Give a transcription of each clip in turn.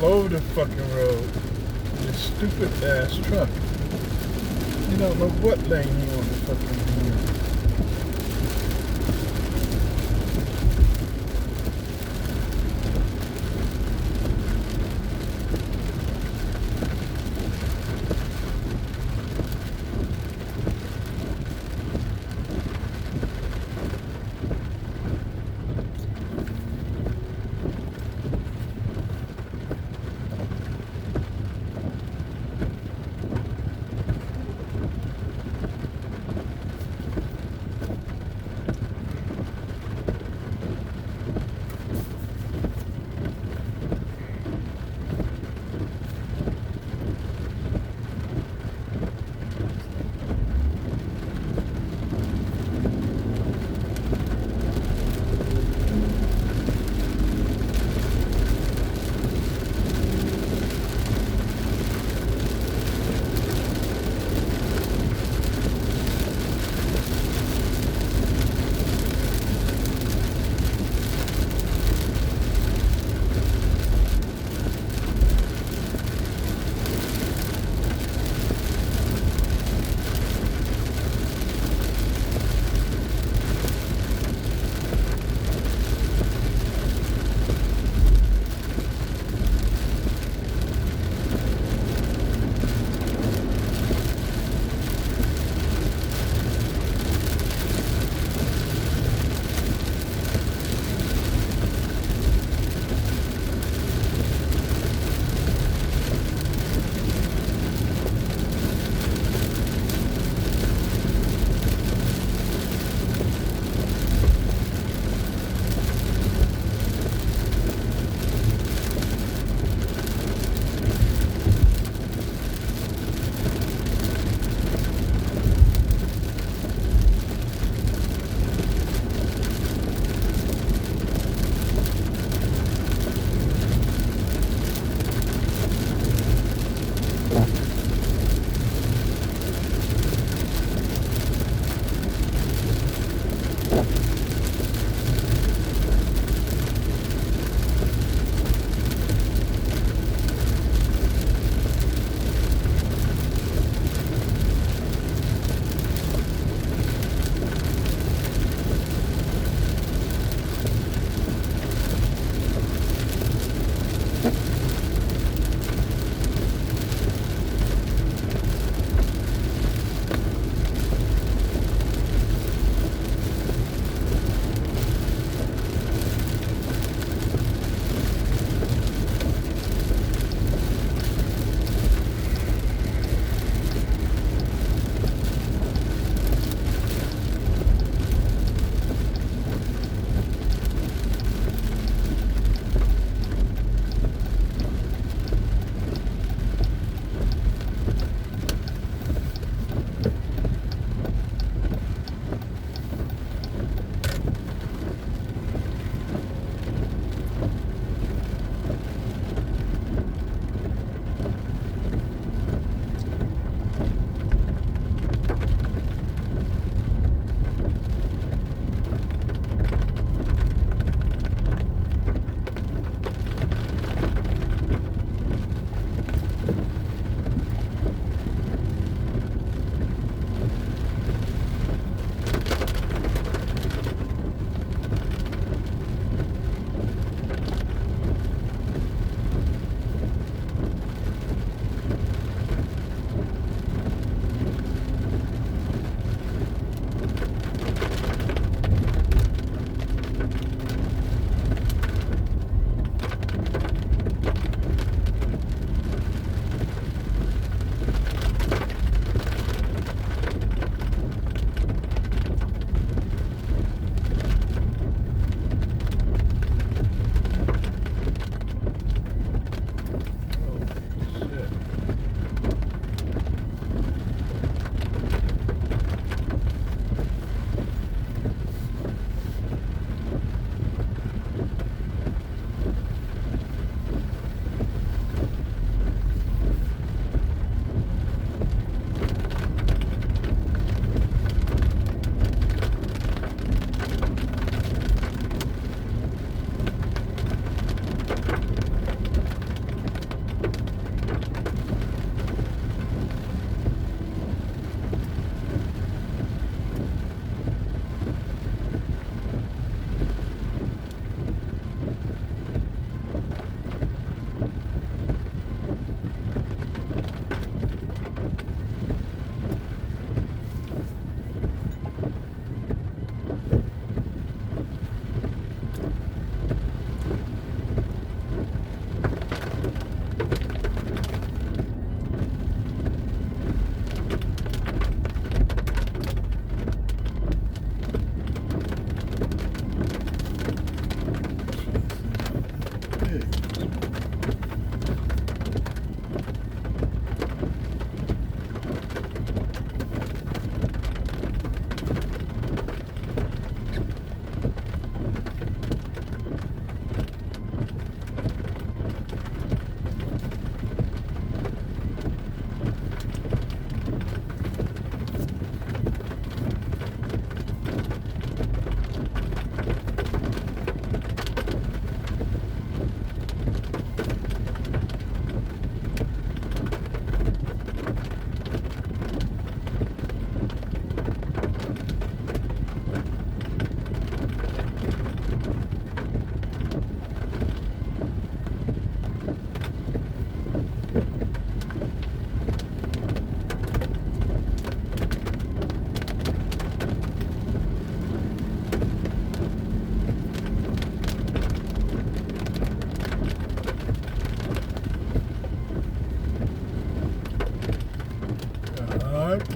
all over the fucking road. This stupid ass truck. You don't know what lane you want to fucking be in.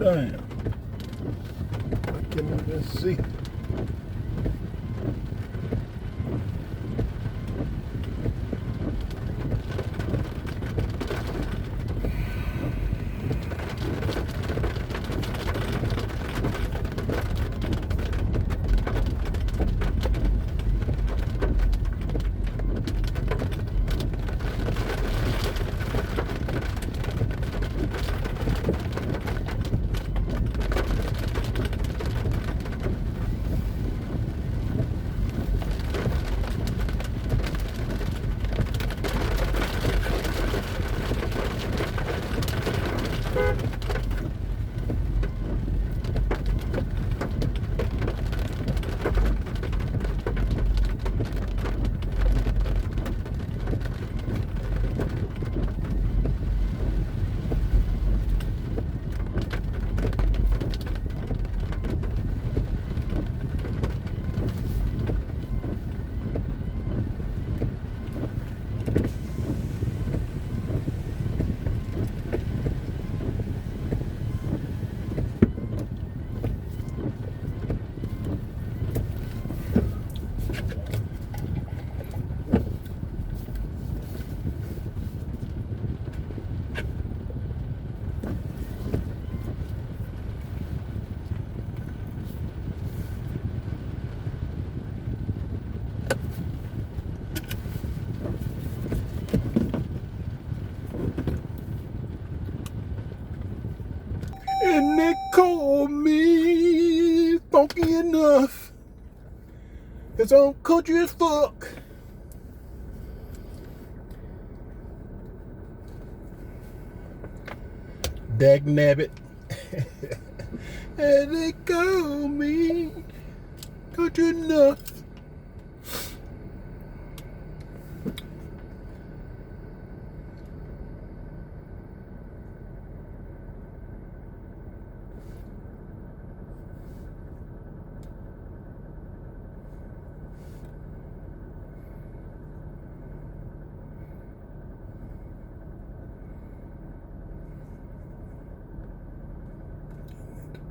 Damn. I can't even see. And they call me funky enough, 'cause I'm country as fuck. Dag nabbit. And they call me country enough.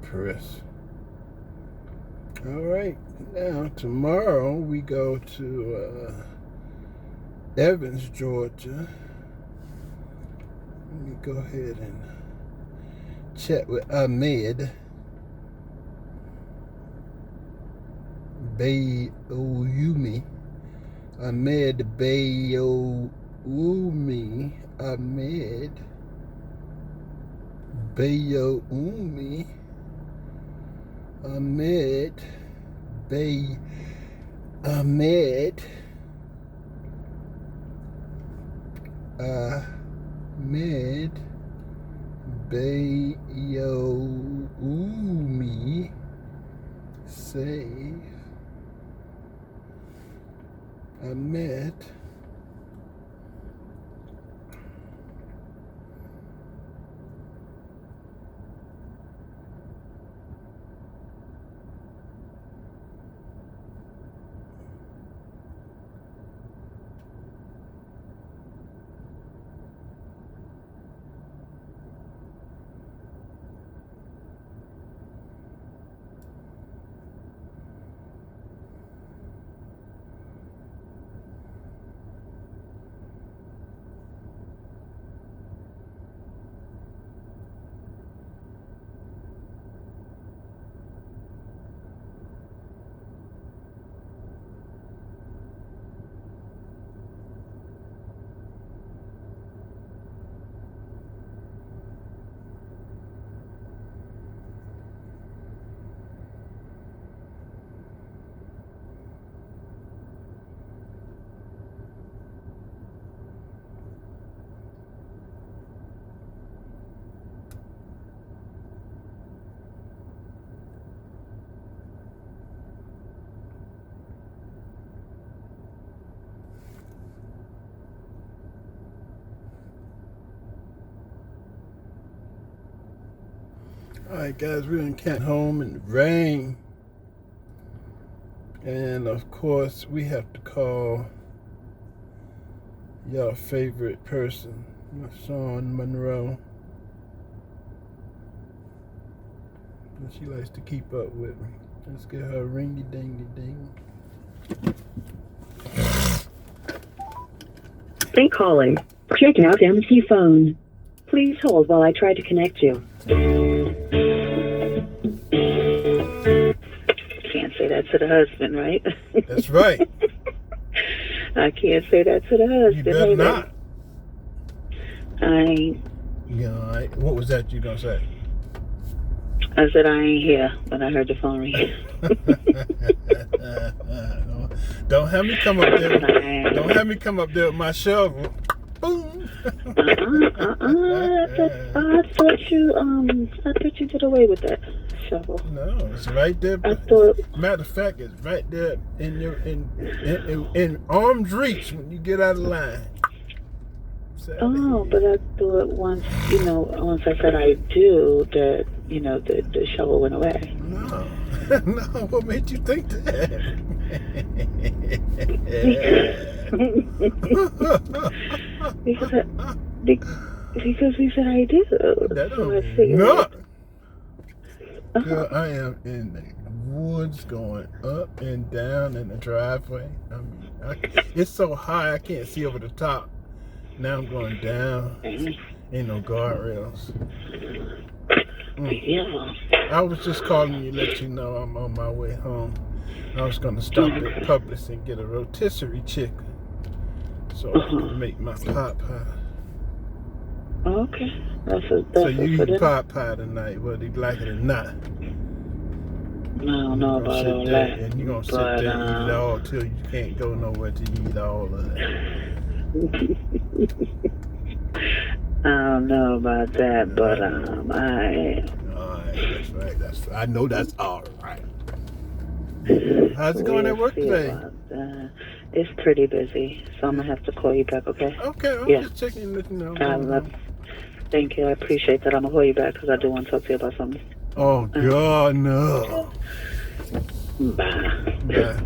Press. All right, now tomorrow we go to Evans, Georgia. Let me go ahead and chat with Ahmed Bayoumi. Ahmed Bayoumi. Ahmed Bayoumi. Ahmed Bay Ahmed Ahmed Bayoumi. Save Ahmed. Alright guys, we're in Kent home in the rain. And of course we have to call your favorite person, Sean Monroe. She likes to keep up with me. Let's get her ringy dingy ding. Thank calling. Check out empty phone. Please hold while I try to connect you. Can't say that to the husband, right? That's right. I can't say that to the husband. You better not. What was that you gonna say? I said I ain't here, but I heard the phone ring. Don't have me come up there. Don't have me come up there with my shovel. Boom. I thought you did away with that shovel. No, it's right there. Matter of fact, it's right there in arm's reach when you get out of line. But I thought once I said I do, that the shovel went away. No, no. What made you think that? because we said I do. That so don't mean nothing. Girl, I am in the woods going up and down in the driveway. I mean, it's so high I can't see over the top. Now I'm going down. Ain't no guardrails. Yeah. I was just calling you to let you know I'm on my way home. I was going to stop at Publix and get a rotisserie chicken so I can make my pot pie. Okay. So you eat pot pie tonight, whether you like it or not. I don't know about all that. And you're going to sit there and eat it all till you can't go nowhere to eat all of it. I don't know about that, but I am. All right, that's right. I know that's all right. How's it going at work today? It's pretty busy, so I'm gonna have to call you back. Okay? Okay. I'm just checking and letting you know. Thank you. I appreciate that. I'm gonna call you back because I do want to talk to you about something. Oh God, no. Bye. Bye.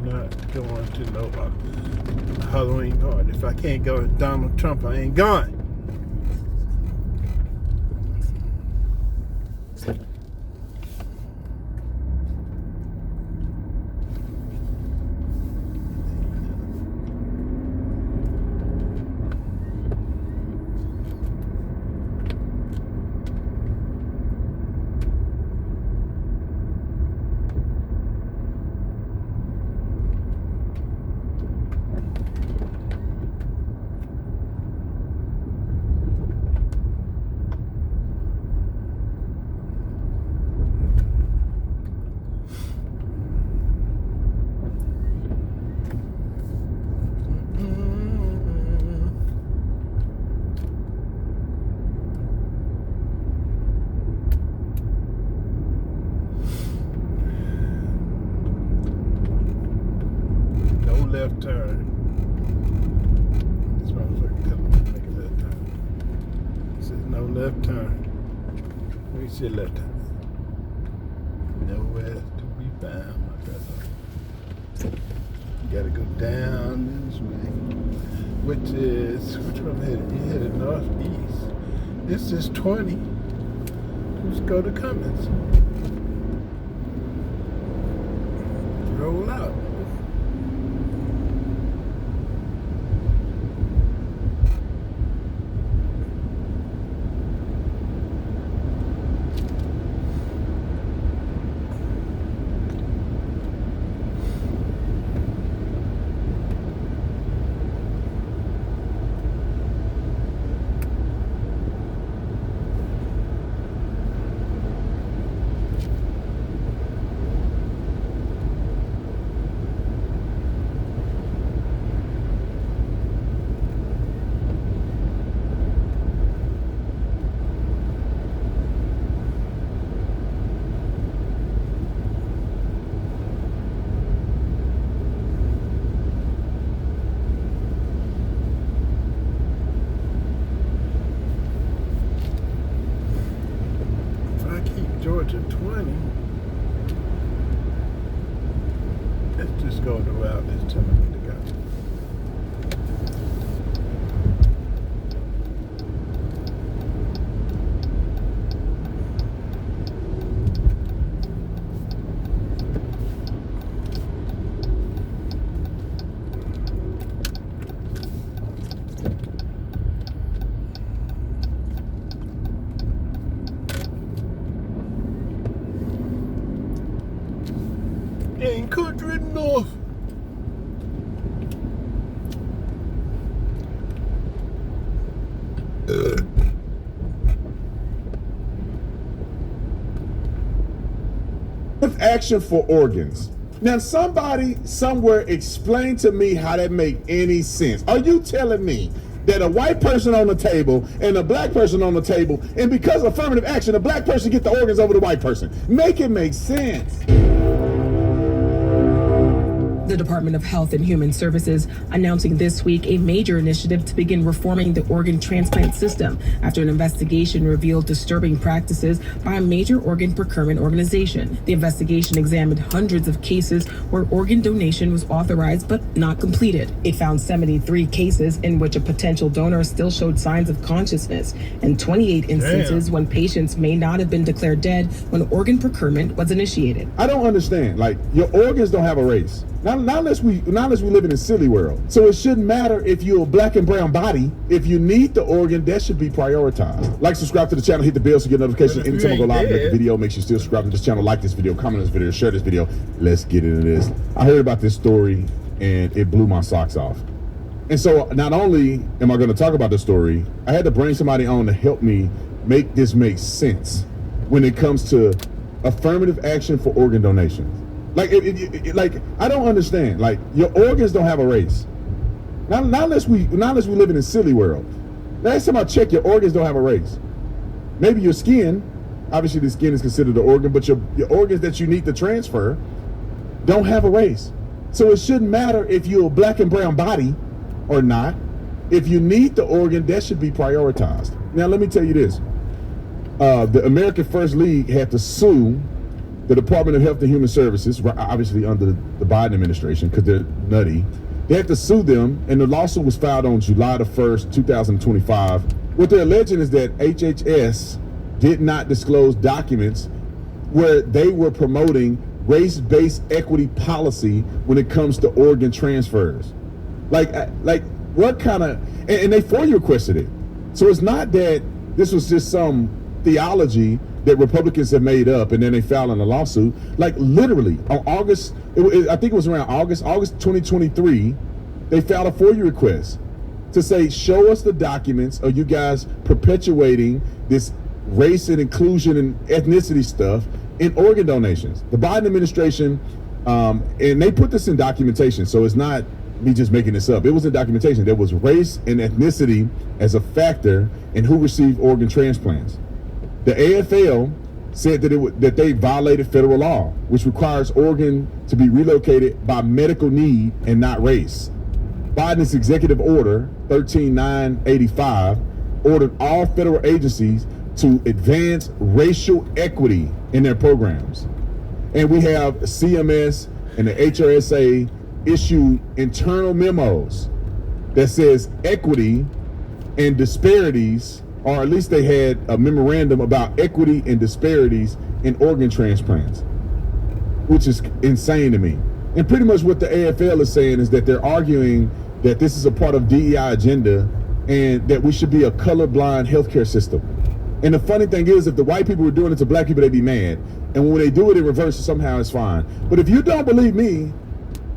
Not going to no Halloween party. If I can't go with Donald Trump, I ain't going. Left turn. This motherfucker telling me to make a left turn. It says no left turn. Let me see a left turn. Nowhere to be found, my brother. You gotta go down this way. Which way I'm headed? You headed northeast. This is 20. Let's go to Cummins. Roll out. funny. Let's just go the route it's telling me to go. Ain't country enough. Action for organs. Now, somebody somewhere explain to me how that make any sense. Are you telling me that a white person on the table and a black person on the table, and because of affirmative action, the black person get the organs over the white person? Make it make sense. The Department of Health and Human Services announcing this week a major initiative to begin reforming the organ transplant system after an investigation revealed disturbing practices by a major organ procurement organization. The investigation examined hundreds of cases where organ donation was authorized but not completed. It found 73 cases in which a potential donor still showed signs of consciousness, and 28 instances when patients may not have been declared dead when organ procurement was initiated. I don't understand. Like, your organs don't have a race. Not unless we live in a silly world. So it shouldn't matter if you're a black and brown body. If you need the organ, that should be prioritized. Like, subscribe to the channel, hit the bell so you get notifications anytime I go live, make a video. Make sure you still subscribe to this channel, like this video, comment on this video, share this video. Let's get into this. I heard about this story and it blew my socks off. And so not only am I going to talk about the story, I had to bring somebody on to help me make this make sense when it comes to affirmative action for organ donations. Like, like, I don't understand. Like, your organs don't have a race. Not unless we live in a silly world. Last time I checked, your organs don't have a race. Maybe your skin, obviously the skin is considered an organ, but your organs that you need to transfer don't have a race. So it shouldn't matter if you're a black and brown body or not. If you need the organ, that should be prioritized. Now, let me tell you this. The American First League had to sue the Department of Health and Human Services, obviously under the Biden administration, because they're nutty. They had to sue them, and the lawsuit was filed on July the 1st, 2025. What they're alleging is that HHS did not disclose documents where they were promoting race-based equity policy when it comes to organ transfers. Like what kind of, and they FOIA requested it. So it's not that this was just some theology that Republicans have made up and then they filed in a lawsuit. Like, literally on August, I think it was around August 2023, they filed a FOIA request to say, show us the documents of you guys perpetuating this race and inclusion and ethnicity stuff in organ donations. The Biden administration, and they put this in documentation, so it's not me just making this up. It was in documentation. There was race and ethnicity as a factor in who received organ transplants. The AFL said that they violated federal law, which requires organ to be relocated by medical need and not race. Biden's executive order 13985 ordered all federal agencies to advance racial equity in their programs. And we have CMS and the HRSA issued internal memos that says equity and disparities, or at least they had a memorandum about equity and disparities in organ transplants, which is insane to me. And pretty much what the AFL is saying is that they're arguing that this is a part of DEI agenda and that we should be a colorblind healthcare system. And the funny thing is, if the white people were doing it to black people, they'd be mad. And when they do it in reverse, somehow it's fine. But if you don't believe me,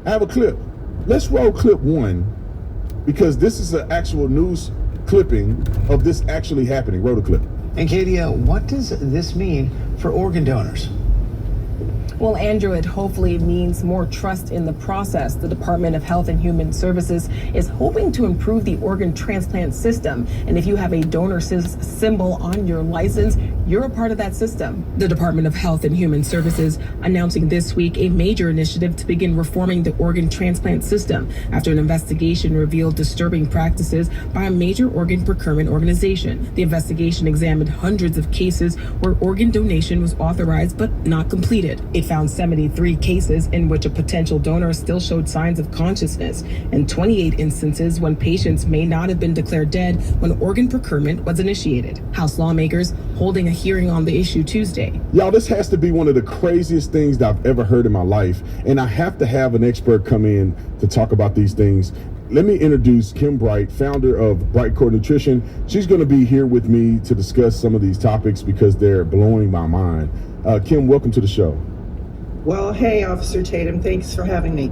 I have a clip. Let's roll clip 1, because this is an actual news clipping of this actually happening. Roll the clip. And Katia, what does this mean for organ donors? Well, Andrew, it hopefully means more trust in the process. The Department of Health and Human Services is hoping to improve the organ transplant system. And if you have a donor symbol on your license, you're a part of that system. The Department of Health and Human Services announcing this week a major initiative to begin reforming the organ transplant system after an investigation revealed disturbing practices by a major organ procurement organization. The investigation examined hundreds of cases where organ donation was authorized but not completed. It found 73 cases in which a potential donor still showed signs of consciousness, and 28 instances when patients may not have been declared dead when organ procurement was initiated. House lawmakers holding a hearing on the issue Tuesday. Y'all, this has to be one of the craziest things that I've ever heard in my life, and I have to have an expert come in to talk about these things. Let me introduce Kim Bright, founder of Bright Core Nutrition. She's going to be here with me to discuss some of these topics because they're blowing my mind. Kim, welcome to the show. Well, hey, Officer Tatum, thanks for having me.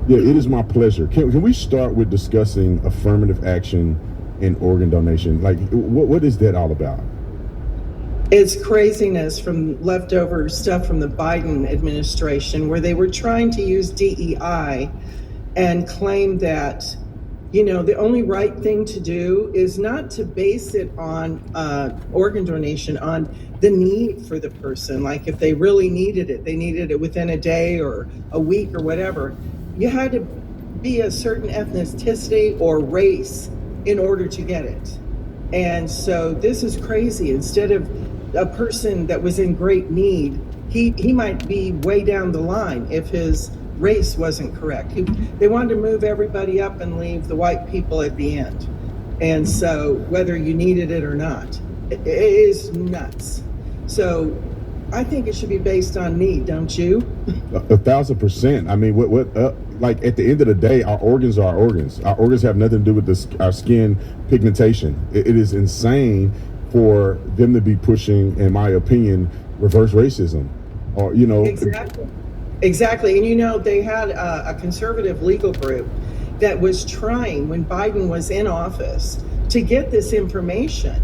Yeah, it is my pleasure. Can we start with discussing affirmative action in organ donation? Like, what is that all about? It's craziness from leftover stuff from the Biden administration where they were trying to use DEI and claim that, you know, the only right thing to do is not to base it on organ donation on the need for the person. Like if they really needed it, they needed it within a day or a week or whatever. You had to be a certain ethnicity or race in order to get it. And so this is crazy. Instead of a person that was in great need, he might be way down the line if his race wasn't correct. They wanted to move everybody up and leave the white people at the end. And so whether you needed it or not, it is nuts. So I think it should be based on need, don't you? 1,000%. I mean, like at the end of the day, our organs are our organs. Our organs have nothing to do with our skin pigmentation. It is insane for them to be pushing, in my opinion, reverse racism, or Exactly. And you know, they had a conservative legal group that was trying when Biden was in office to get this information,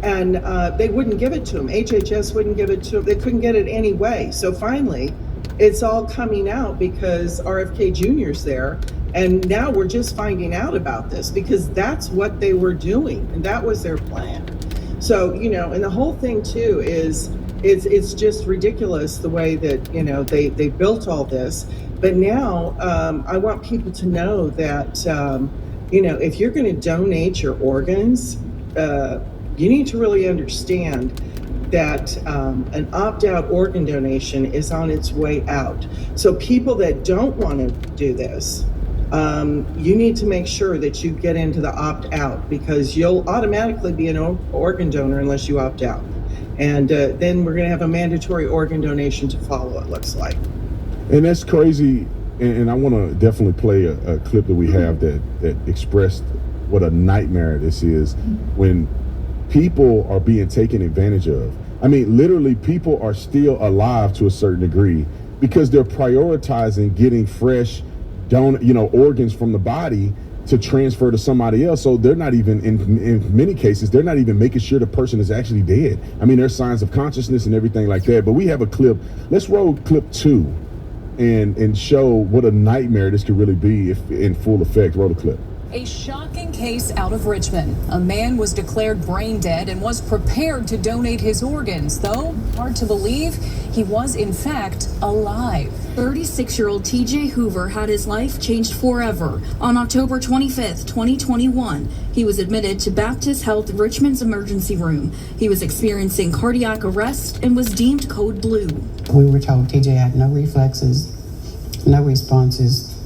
and they wouldn't give it to him. HHS wouldn't give it to him. They couldn't get it anyway. So finally, it's all coming out because RFK Jr.'s there. And now we're just finding out about this because that's what they were doing. And that was their plan. So, you know, and the whole thing too is it's just ridiculous the way that, you know, they built all this. But now I want people to know that, you know, if you're going to donate your organs, you need to really understand that an opt-out organ donation is on its way out. So people that don't want to do this, you need to make sure that you get into the opt-out because you'll automatically be an organ donor unless you opt out. And then we're going to have a mandatory organ donation to follow, it looks like. And that's crazy. And I want to definitely play a clip that we have that expressed what a nightmare this is when people are being taken advantage of. I mean, literally, people are still alive to a certain degree because they're prioritizing getting fresh organs from the body to transfer to somebody else. So they're not even, in many cases, they're not even making sure the person is actually dead. I mean, there's signs of consciousness and everything like that. But we have a clip. Let's roll clip 2 and show what a nightmare this could really be if in full effect. Roll the clip. A shocking case out of Richmond. A man was declared brain dead and was prepared to donate his organs, though hard to believe he was in fact alive. 36-year-old TJ Hoover had his life changed forever. On October 25th, 2021, he was admitted to Baptist Health Richmond's emergency room. He was experiencing cardiac arrest and was deemed code blue. We were told TJ had no reflexes, no responses,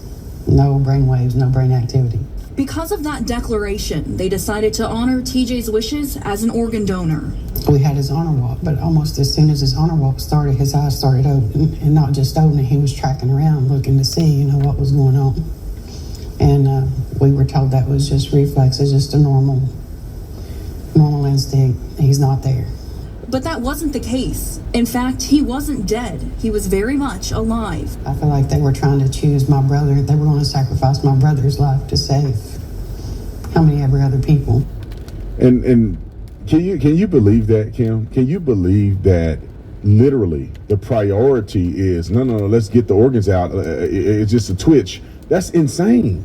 no brain waves, no brain activity. Because of that declaration, they decided to honor TJ's wishes as an organ donor. We had his honor walk, but almost as soon as his honor walk started, his eyes started opening, and not just opening, he was tracking around looking to see, what was going on. And we were told that was just reflexes, just a normal instinct. He's not there. But that wasn't the case. In fact, he wasn't dead. He was very much alive. I feel like they were trying to choose my brother. They were going to sacrifice my brother's life to save how many every other people. And can you believe that, Kim? Can you believe that literally the priority is no, let's get the organs out. It's just a twitch. That's insane.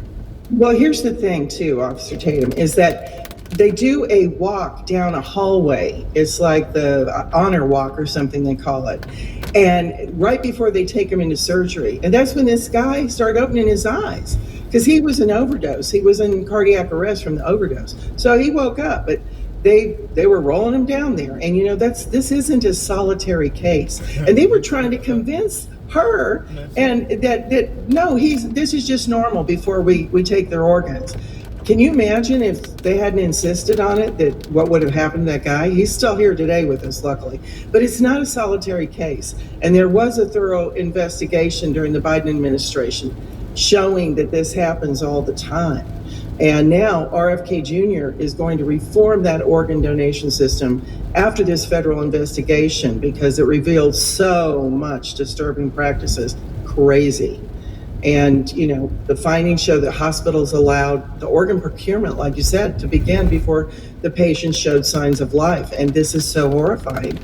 Well, here's the thing too, Officer Tatum, is that they do a walk down a hallway. It's like the honor walk or something they call it. And right before they take him into surgery. And that's when this guy started opening his eyes because he was in overdose. He was in cardiac arrest from the overdose. So he woke up, but they were rolling him down there. And this isn't a solitary case. And they were trying to convince her and that no, this is just normal before we take their organs. Can you imagine if they hadn't insisted on it, that what would have happened to that guy? He's still here today with us, luckily. But it's not a solitary case. And there was a thorough investigation during the Biden administration showing that this happens all the time. And now RFK Jr. is going to reform that organ donation system after this federal investigation because it revealed so much disturbing practices. Crazy. And, the findings show that hospitals allowed the organ procurement, like you said, to begin before the patient showed signs of life. And this is so horrifying.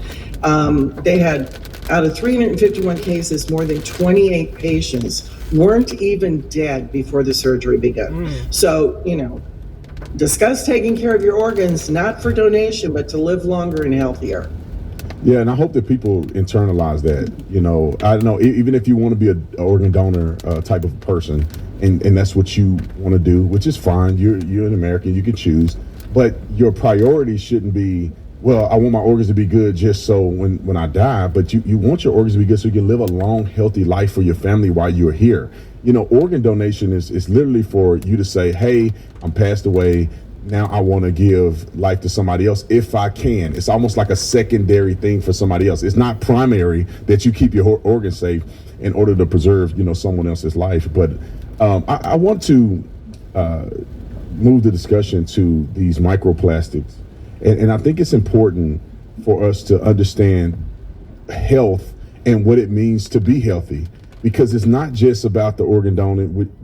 They had, out of 351 cases, more than 28 patients weren't even dead before the surgery began. So, discuss taking care of your organs, not for donation, but to live longer and healthier. Yeah, and I hope that people internalize that. I don't know, even if you want to be an organ donor type of person, and that's what you want to do, which is fine. You're an American, you can choose. But your priority shouldn't be, well, I want my organs to be good just so when I die, but you want your organs to be good so you can live a long, healthy life for your family while you're here. Organ donation is literally for you to say, hey, I'm passed away. Now I want to give life to somebody else if I can. It's almost like a secondary thing for somebody else. It's not primary that you keep your organs safe in order to preserve, someone else's life. But I want to move the discussion to these microplastics. And I think it's important for us to understand health and what it means to be healthy, because it's not just about the organ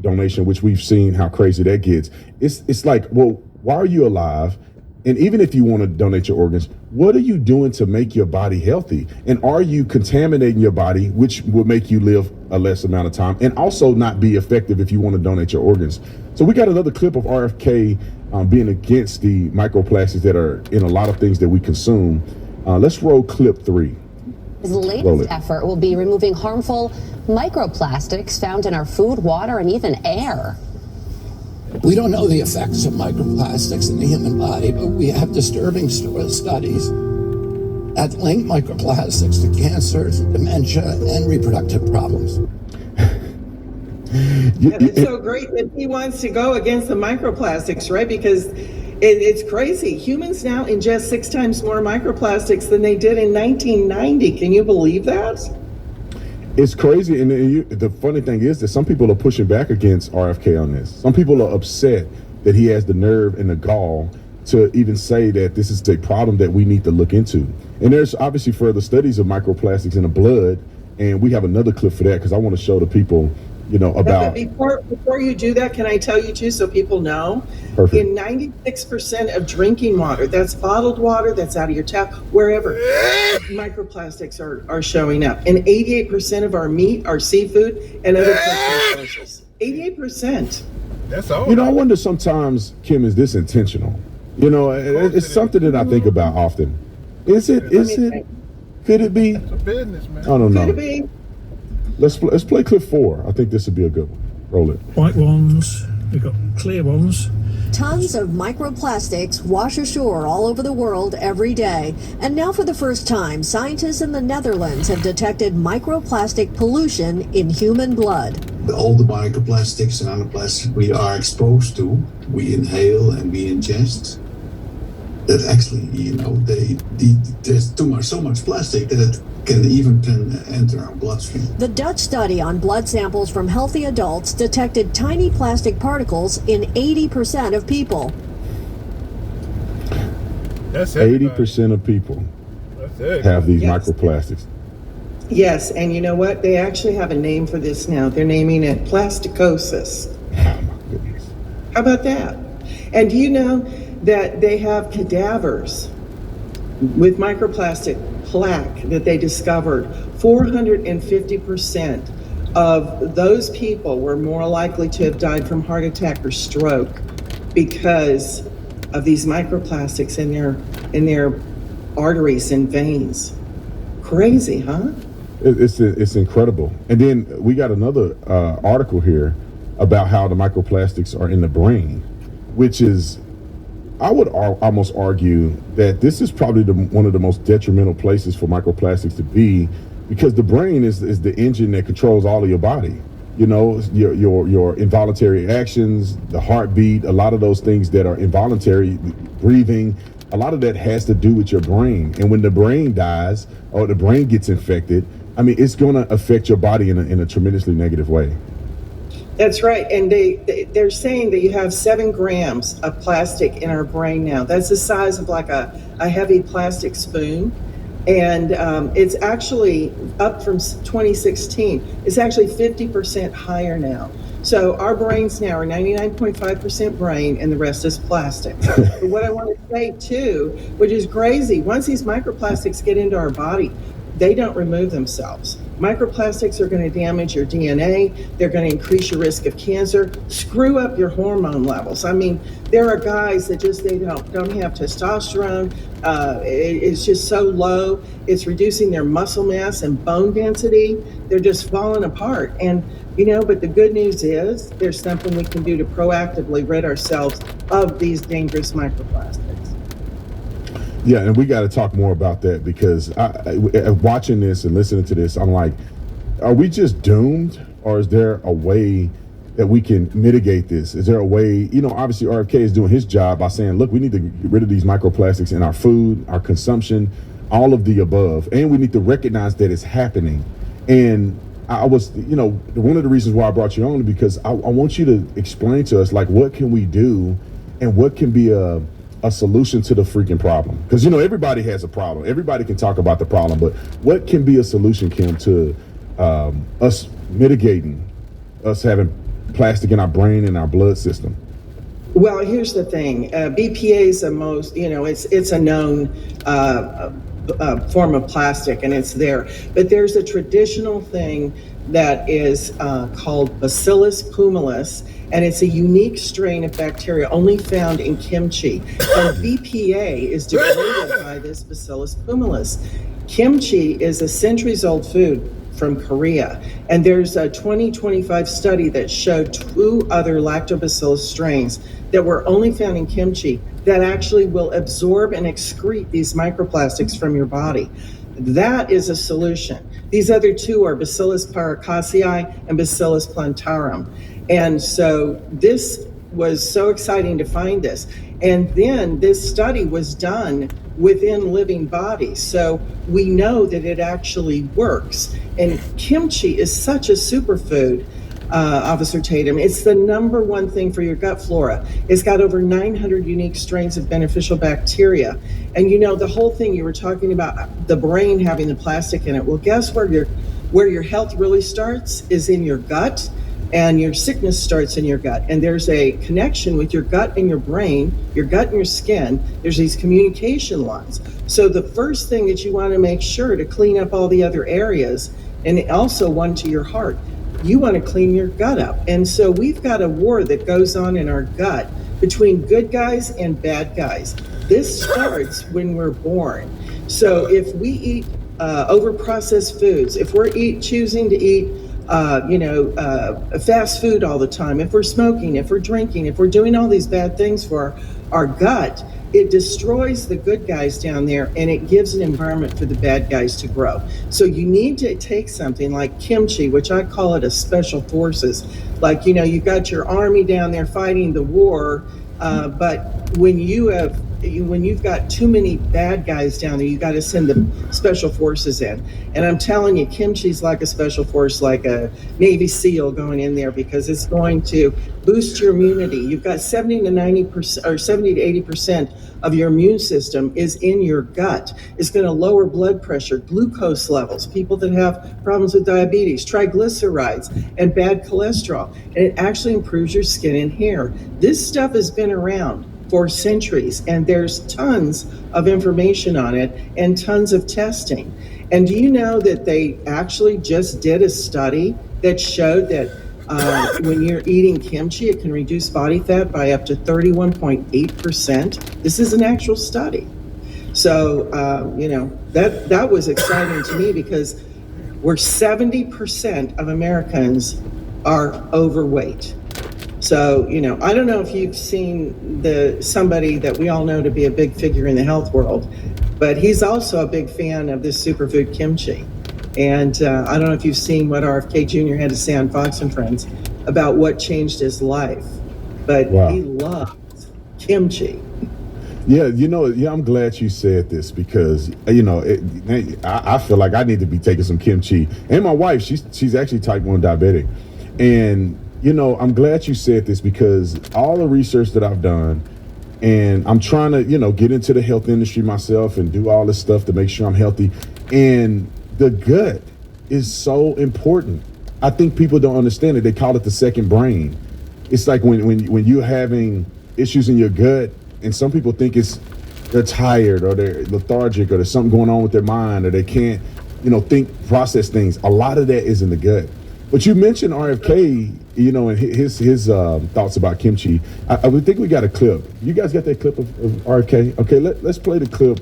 donation, which we've seen how crazy that gets. It's like, well, why are you alive? And even if you want to donate your organs, what are you doing to make your body healthy? And are you contaminating your body, which will make you live a less amount of time and also not be effective if you want to donate your organs? So we got another clip of RFK being against the microplastics that are in a lot of things that we consume. Let's roll clip 3. His latest effort will be removing harmful microplastics found in our food, water, and even air. We don't know the effects of microplastics in the human body, but we have disturbing studies that link microplastics to cancer, dementia, and reproductive problems. It's so great that he wants to go against the microplastics, right? Because it's crazy. Humans now ingest 6 times more microplastics than they did in 1990. Can you believe that? It's crazy, and the funny thing is that some people are pushing back against RFK on this. Some people are upset that he has the nerve and the gall to even say that this is a problem that we need to look into. And there's obviously further studies of microplastics in the blood, and we have another clip for that because I want to show the people, about... Before you do that, can I tell you too, so people know? Perfect. In 96% of drinking water, that's bottled water, that's out of your tap, wherever, microplastics are showing up. And 88% of our meat, our seafood, and other protein sources. 88%. That's all. I wonder sometimes, Kim, is this intentional? It's something that I think about often. Is it? Could it be? It's a business, man. I don't know. Could it be? Let's play clip 4. I think this would be a good one. Roll it. White ones, we've got clear ones. Tons of microplastics wash ashore all over the world every day. And now for the first time, scientists in the Netherlands have detected microplastic pollution in human blood. All the microplastics and other plastics we are exposed to, we inhale and we ingest, that actually, there's so much plastic that it can even enter our bloodstream. The Dutch study on blood samples from healthy adults detected tiny plastic particles in 80% of people. That's 80% of people have these microplastics. Yes, and you know what? They actually have a name for this now. They're naming it plasticosis. Oh my goodness. How about that? And do you know that they have cadavers with microplastic plaque that they discovered, 450% of those people were more likely to have died from heart attack or stroke because of these microplastics in their arteries and veins. Crazy, huh? It's incredible. And then we got another article here about how the microplastics are in the brain, which is, I would almost argue that this is probably one of the most detrimental places for microplastics to be, because the brain is the engine that controls all of your body. You know, your involuntary actions, the heartbeat, a lot of those things that are involuntary, breathing, a lot of that has to do with your brain. And when the brain dies or the brain gets infected, I mean, it's going to affect your body in a tremendously negative way. That's right. And they're saying that you have 7 grams of plastic in our brain now. That's the size of like a heavy plastic spoon. And it's actually up from 2016. It's actually 50% higher now. So our brains now are 99.5% brain and the rest is plastic. But what I want to say too, which is crazy, once these microplastics get into our body, they don't remove themselves. Microplastics are going to damage your DNA. They're going to increase your risk of cancer, screw up your hormone levels. I mean, there are guys that just, they don't have testosterone. It's just so low. It's reducing their muscle mass and bone density. They're just falling apart. And, you know, but the good news is there's something we can do to proactively rid ourselves of these dangerous microplastics. Yeah, and we got to talk more about that, because watching this and listening to this, I'm like, are we just doomed, or is there a way that we can mitigate this? Is there a way, you know, obviously RFK is doing his job by saying, look, we need to get rid of these microplastics in our food, our consumption, all of the above, and we need to recognize that it's happening. And I was, you know, one of the reasons why I brought you on, because I want you to explain to us, like, what can we do and what can be a solution to the freaking problem? Because, you know, everybody has a problem. Everybody can talk about the problem, but what can be a solution, Kim, to us mitigating, us having plastic in our brain and our blood system? Well, here's the thing. BPA is the most, you know, it's a known form of plastic, and it's there. But there's a traditional thing that is called Bacillus pumilus, and it's a unique strain of bacteria only found in kimchi. And BPA is degraded by this Bacillus pumilus. Kimchi is a centuries-old food from Korea, and there's a 2025 study that showed 2 other lactobacillus strains that were only found in kimchi that actually will absorb and excrete these microplastics from your body. That is a solution. These other 2 are Bacillus paracasei and Bacillus plantarum. And so this was so exciting to find this. And then this study was done within living bodies. So we know that it actually works. And kimchi is such a superfood, Officer Tatum. It's the #1 thing for your gut flora. It's got over 900 unique strains of beneficial bacteria. And you know, the whole thing you were talking about, the brain having the plastic in it. Well, guess where your health really starts is in your gut, and your sickness starts in your gut. And there's a connection with your gut and your brain, your gut and your skin. There's these communication lines. So the first thing that you want to make sure to clean up all the other areas, and also one to your heart, you want to clean your gut up. And so we've got a war that goes on in our gut between good guys and bad guys. This starts when we're born. So if we eat over-processed foods, if we're choosing to eat fast food all the time, if we're smoking, if we're drinking, if we're doing all these bad things for our gut, it destroys the good guys down there, and it gives an environment for the bad guys to grow. So you need to take something like kimchi, which I call it a special forces. Like, you know, you've got your army down there fighting the war, but when you've got too many bad guys down there, you got to send the special forces in. And I'm telling you, kimchi's like a special force, like a Navy SEAL going in there, because it's going to boost your immunity. You've got 70 to 80% of your immune system is in your gut. It's going to lower blood pressure, glucose levels, people that have problems with diabetes, triglycerides, and bad cholesterol. And it actually improves your skin and hair. This stuff has been around for centuries, and there's tons of information on it and tons of testing. And do you know that they actually just did a study that showed that when you're eating kimchi, it can reduce body fat by up to 31.8%. This is an actual study. So, that was exciting to me because we're 70% of Americans are overweight. So, I don't know if you've seen somebody that we all know to be a big figure in the health world, but he's also a big fan of this superfood kimchi. And I don't know if you've seen what RFK Jr. had to say on Fox and Friends about what changed his life, but Wow. He loves kimchi. Yeah, I'm glad you said this because, I feel like I need to be taking some kimchi. And my wife, she's actually type 1 diabetic. And, I'm glad you said this because all the research that I've done, and I'm trying to, get into the health industry myself and do all this stuff to make sure I'm healthy. And the gut is so important. I think people don't understand it. They call it the second brain. It's like when you're having issues in your gut, and some people think they're tired or they're lethargic or there's something going on with their mind or they can't, process things. A lot of that is in the gut. But you mentioned RFK, and his thoughts about kimchi. I would think we got a clip. You guys got that clip of RFK? Okay, let's play the clip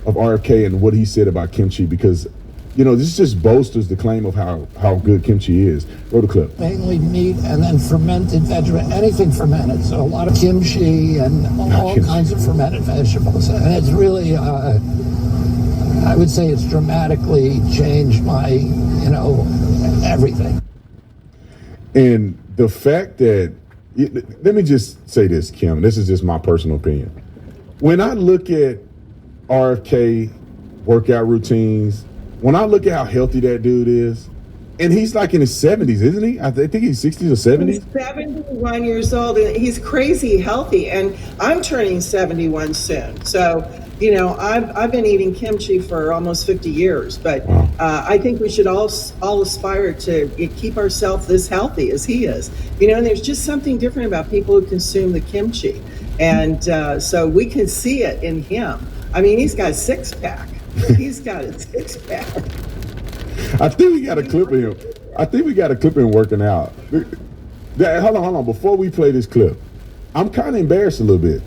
of RFK and what he said about kimchi because, this just bolsters the claim of how good kimchi is. Roll the clip. Mainly meat and then fermented vegetables, anything fermented. So a lot of kimchi and all kinds of fermented vegetables. And it's really, I would say it's dramatically changed my, everything. And the fact that, let me just say this, Kim, this is just my personal opinion. When I look at RFK workout routines, when I look at how healthy that dude is, and he's like in his 70s, isn't he? I think he's 60s or 70s. He's 71 years old, and he's crazy healthy, and I'm turning 71 soon. So, I've been eating kimchi for almost 50 years, but I think we should all aspire to keep ourselves as healthy as he is. And there's just something different about people who consume the kimchi, and so we can see it in him. I mean, he's got a six-pack. He's got a six-pack. I think we got a clip of him. Working out. Hold on. Before we play this clip, I'm kind of embarrassed a little bit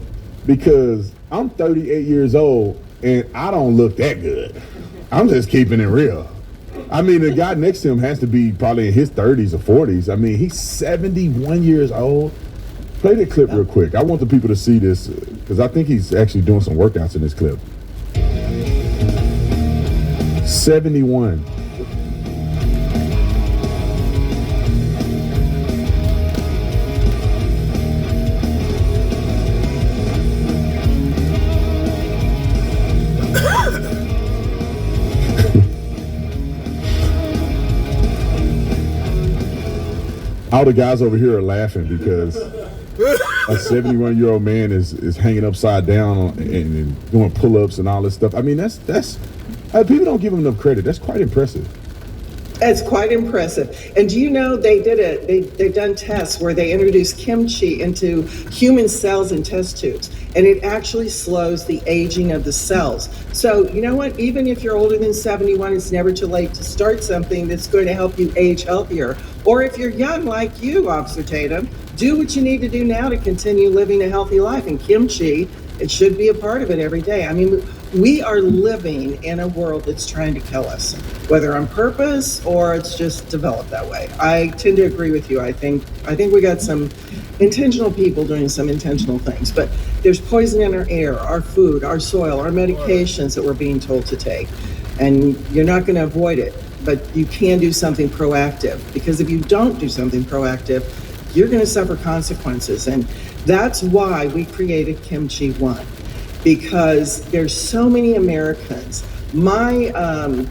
because I'm 38 years old and I don't look that good. I'm just keeping it real. I mean, the guy next to him has to be probably in his 30s or 40s. I mean, he's 71 years old. Play the clip real quick. I want the people to see this because I think he's actually doing some workouts in this clip. 71. All the guys over here are laughing because a 71-year-old man is hanging upside down and doing pull-ups and all this stuff. I mean, that's people don't give him enough credit. That's quite impressive. It's quite impressive. And do you know they've done tests where they introduced kimchi into human cells and test tubes, and it actually slows the aging of the cells. So you know what? Even if you're older than 71, it's never too late to start something that's going to help you age healthier. Or if you're young like you, Officer Tatum, do what you need to do now to continue living a healthy life. And kimchi, it should be a part of it every day. I mean, we are living in a world that's trying to kill us, whether on purpose or it's just developed that way. I tend to agree with you. I think we got some intentional people doing some intentional things, but there's poison in our air, our food, our soil, our medications that we're being told to take. And you're not going to avoid it, but you can do something proactive, because if you don't do something proactive, you're going to suffer consequences. And that's why we created Kimchi One, because there's so many Americans. The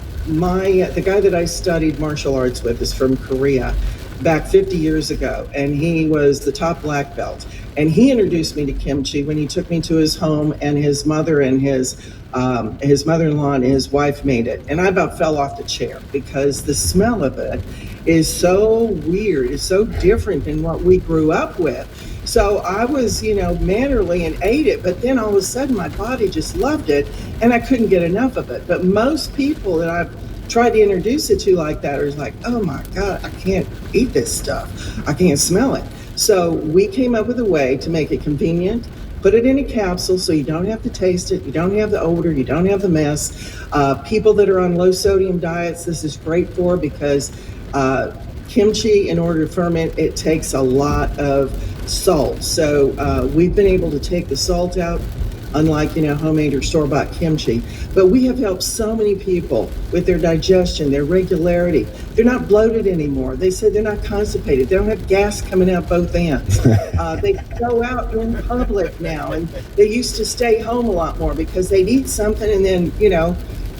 guy that I studied martial arts with is from Korea back 50 years ago, and he was the top black belt. And he introduced me to kimchi when he took me to his home, and his mother and his mother-in-law and his wife made it. And I about fell off the chair because the smell of it is so weird. It's so different than what we grew up with. So I was, mannerly and ate it, but then all of a sudden my body just loved it and I couldn't get enough of it. But most people that I've tried to introduce it to like that are like, oh my God, I can't eat this stuff. I can't smell it. So we came up with a way to make it convenient. Put it in a capsule so you don't have to taste it. You don't have the odor. You don't have the mess. People that are on low sodium diets, this is great for because kimchi, in order to ferment, it takes a lot of salt. So we've been able to take the salt out, unlike, homemade or store-bought kimchi. But we have helped so many people with their digestion, their regularity. They're not bloated anymore. They say they're not constipated. They don't have gas coming out both ends. They go out in public now, and they used to stay home a lot more because they'd eat something and then,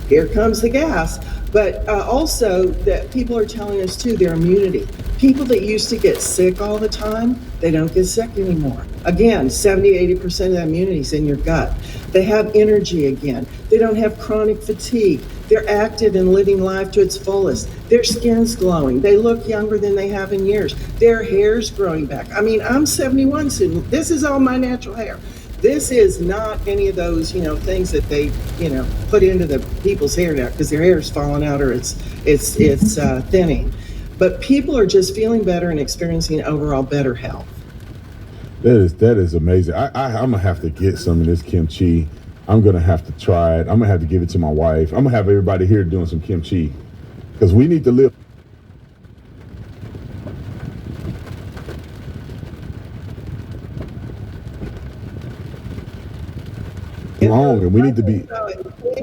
here comes the gas. But also that people are telling us too, their immunity. People that used to get sick all the time, they don't get sick anymore. Again, 70-80% of that immunity is in your gut. They have energy again. They don't have chronic fatigue. They're active and living life to its fullest. Their skin's glowing. They look younger than they have in years. Their hair's growing back. I mean, I'm 71, so this is all my natural hair. This is not any of those, things that they, put into the people's hair now because their hair is falling out or it's thinning. But people are just feeling better and experiencing overall better health. That is amazing. I'm gonna have to get some of this kimchi. I'm gonna have to try it. I'm gonna have to give it to my wife. I'm gonna have everybody here doing some kimchi because we need to live. Long, and we need to be.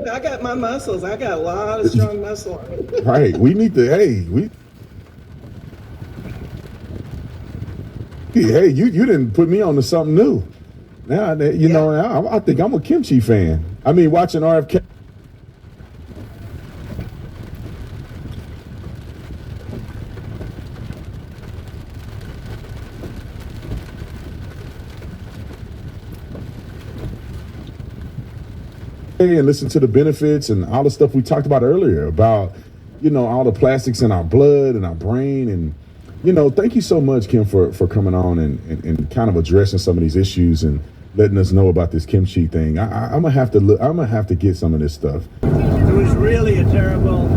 I got my muscles. I got a lot of strong muscle on me. Right. We need to. Hey, you didn't put me on to something new. Now now I think I'm a kimchi fan. I mean, watching RFK. And listen to the benefits and all the stuff we talked about earlier about, all the plastics in our blood and our brain. And, thank you so much, Kim, for coming on and kind of addressing some of these issues and letting us know about this kimchi thing. I'm gonna have to get some of this stuff. It was really a terrible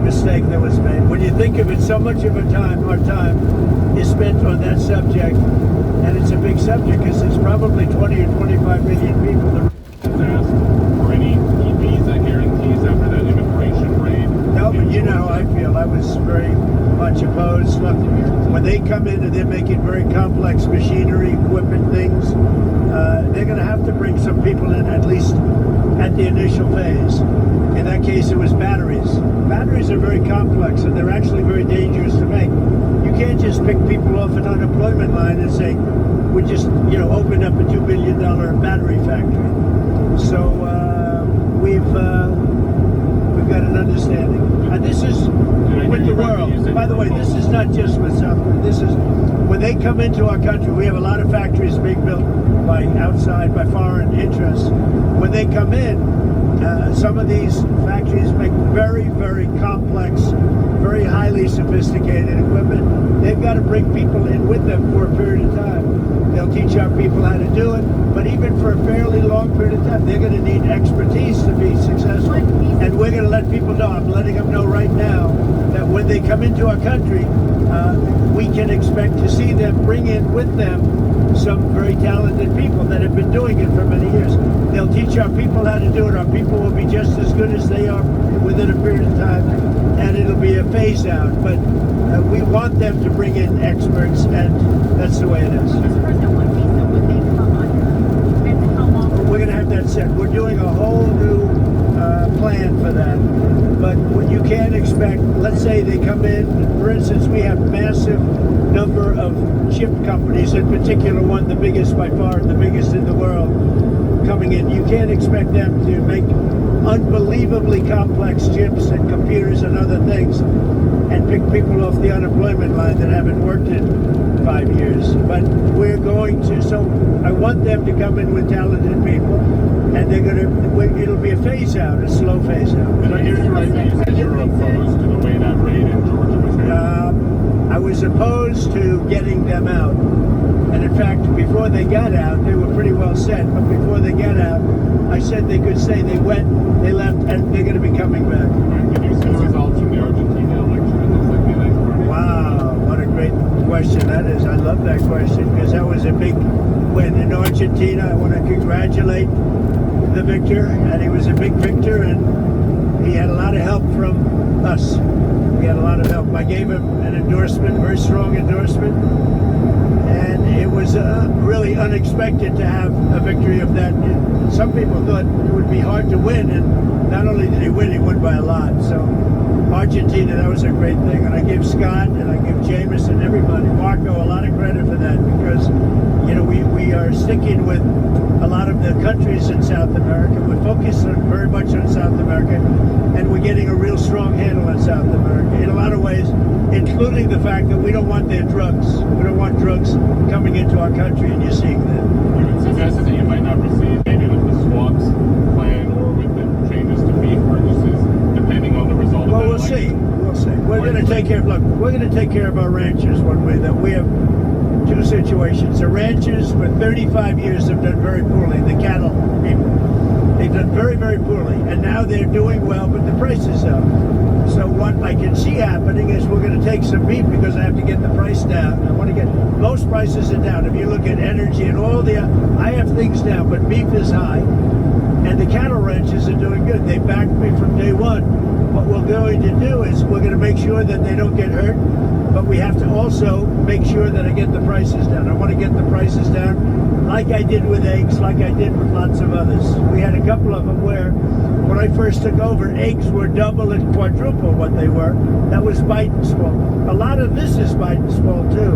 mistake that was made. When you think of it, so much of our time is spent on that subject, and it's a big subject because there's probably 20 or 25 million people that for any visa guarantees after that immigration raid. No, but I feel I was very much opposed. Look, when they come in and they're making very complex machinery, equipment, things, they're going to have to bring some people in, at least at the initial phase. In that case, it was batteries. Batteries are very complex, and they're actually very dangerous to make. You can't just pick people off an unemployment line and say, we just, opened up a $2 billion battery factory. So we've got an understanding. And this is with the world. By the way, this is not just with South Korea. This is when they come into our country. We have a lot of factories being built by foreign interests. When they come in, some of these factories make very, very complex, very highly sophisticated equipment. They've got to bring people in with them for a period of time. They'll teach our people how to do it, but even for a fairly long period of time, they're going to need expertise to be successful. And we're going to let people know, I'm letting them know right now, that when they come into our country, we can expect to see them bring in with them some very talented people that have been doing it for many years. They'll teach our people how to do it. Our people will be just as good as they are within a period of time, and it'll be a phase out. But we want them to bring in experts, and that's the way it is. We're going to have that set. We're doing a whole new plan for that. But what you can't expect, let's say they come in, for instance, we have massive number of chip companies, in particular one, the biggest by far, the biggest in the world, coming in. You can't expect them to make unbelievably complex chips and computers and other things and pick people off the unemployment line that haven't worked in 5 years. But we're going to, so I want them to come in with talented people, and they're going to, it'll be a phase out, a slow phase out. Did I hear you right when you said you were opposed to the way that raid in Georgia was handled? I was opposed to getting them out. And in fact, before they got out, they were pretty well set. But before they got out, I said they could say they went, they left, and they're going to be coming back. Can you see the results from the Argentina election? It looks like the next party. Wow, what a great question that is. I love that question because that was a big win in Argentina. I want to congratulate the victor, and he was a big victor, and he had a lot of help from us. He had a lot of help. I gave him an endorsement, very strong endorsement, and it was really unexpected to have a victory of that. Some people thought it would be hard to win, and not only did he won by a lot. So Argentina, that was a great thing, and I give Scott and I give Jameis and everybody, Marco, a lot of credit for that because, you know, we are sticking with a lot of the countries in South America. We're focused very much on South America, and we're getting a real strong handle on South America in a lot of ways, including the fact that we don't want their drugs. We don't want drugs coming into our country, and you're seeing that. You had suggested that you might not proceed maybe with the swaps plan or with the changes to beef purchases, depending on the result of that. Well, we'll see. We'll see. We're going to take care of, look, we're going to take care of our ranchers one way. That we have two situations. The ranchers for 35 years have done very poorly. The cattle people, they've done very, very poorly. And now they're doing well, but the price is up. So what I can see happening is we're going to take some beef because I have to get the price down. I want to get, most prices are down. If you look at energy and all the, I have things down, but beef is high. And the cattle ranchers are doing good. They backed me from day one. What we're going to do is we're going to make sure that they don't get hurt, but we have to also make sure that I get the prices down. I want to get the prices down like I did with eggs, like I did with lots of others. We had a couple of them where when I first took over, eggs were double and quadruple what they were. That was Biden's fault. A lot of this is Biden's fault too.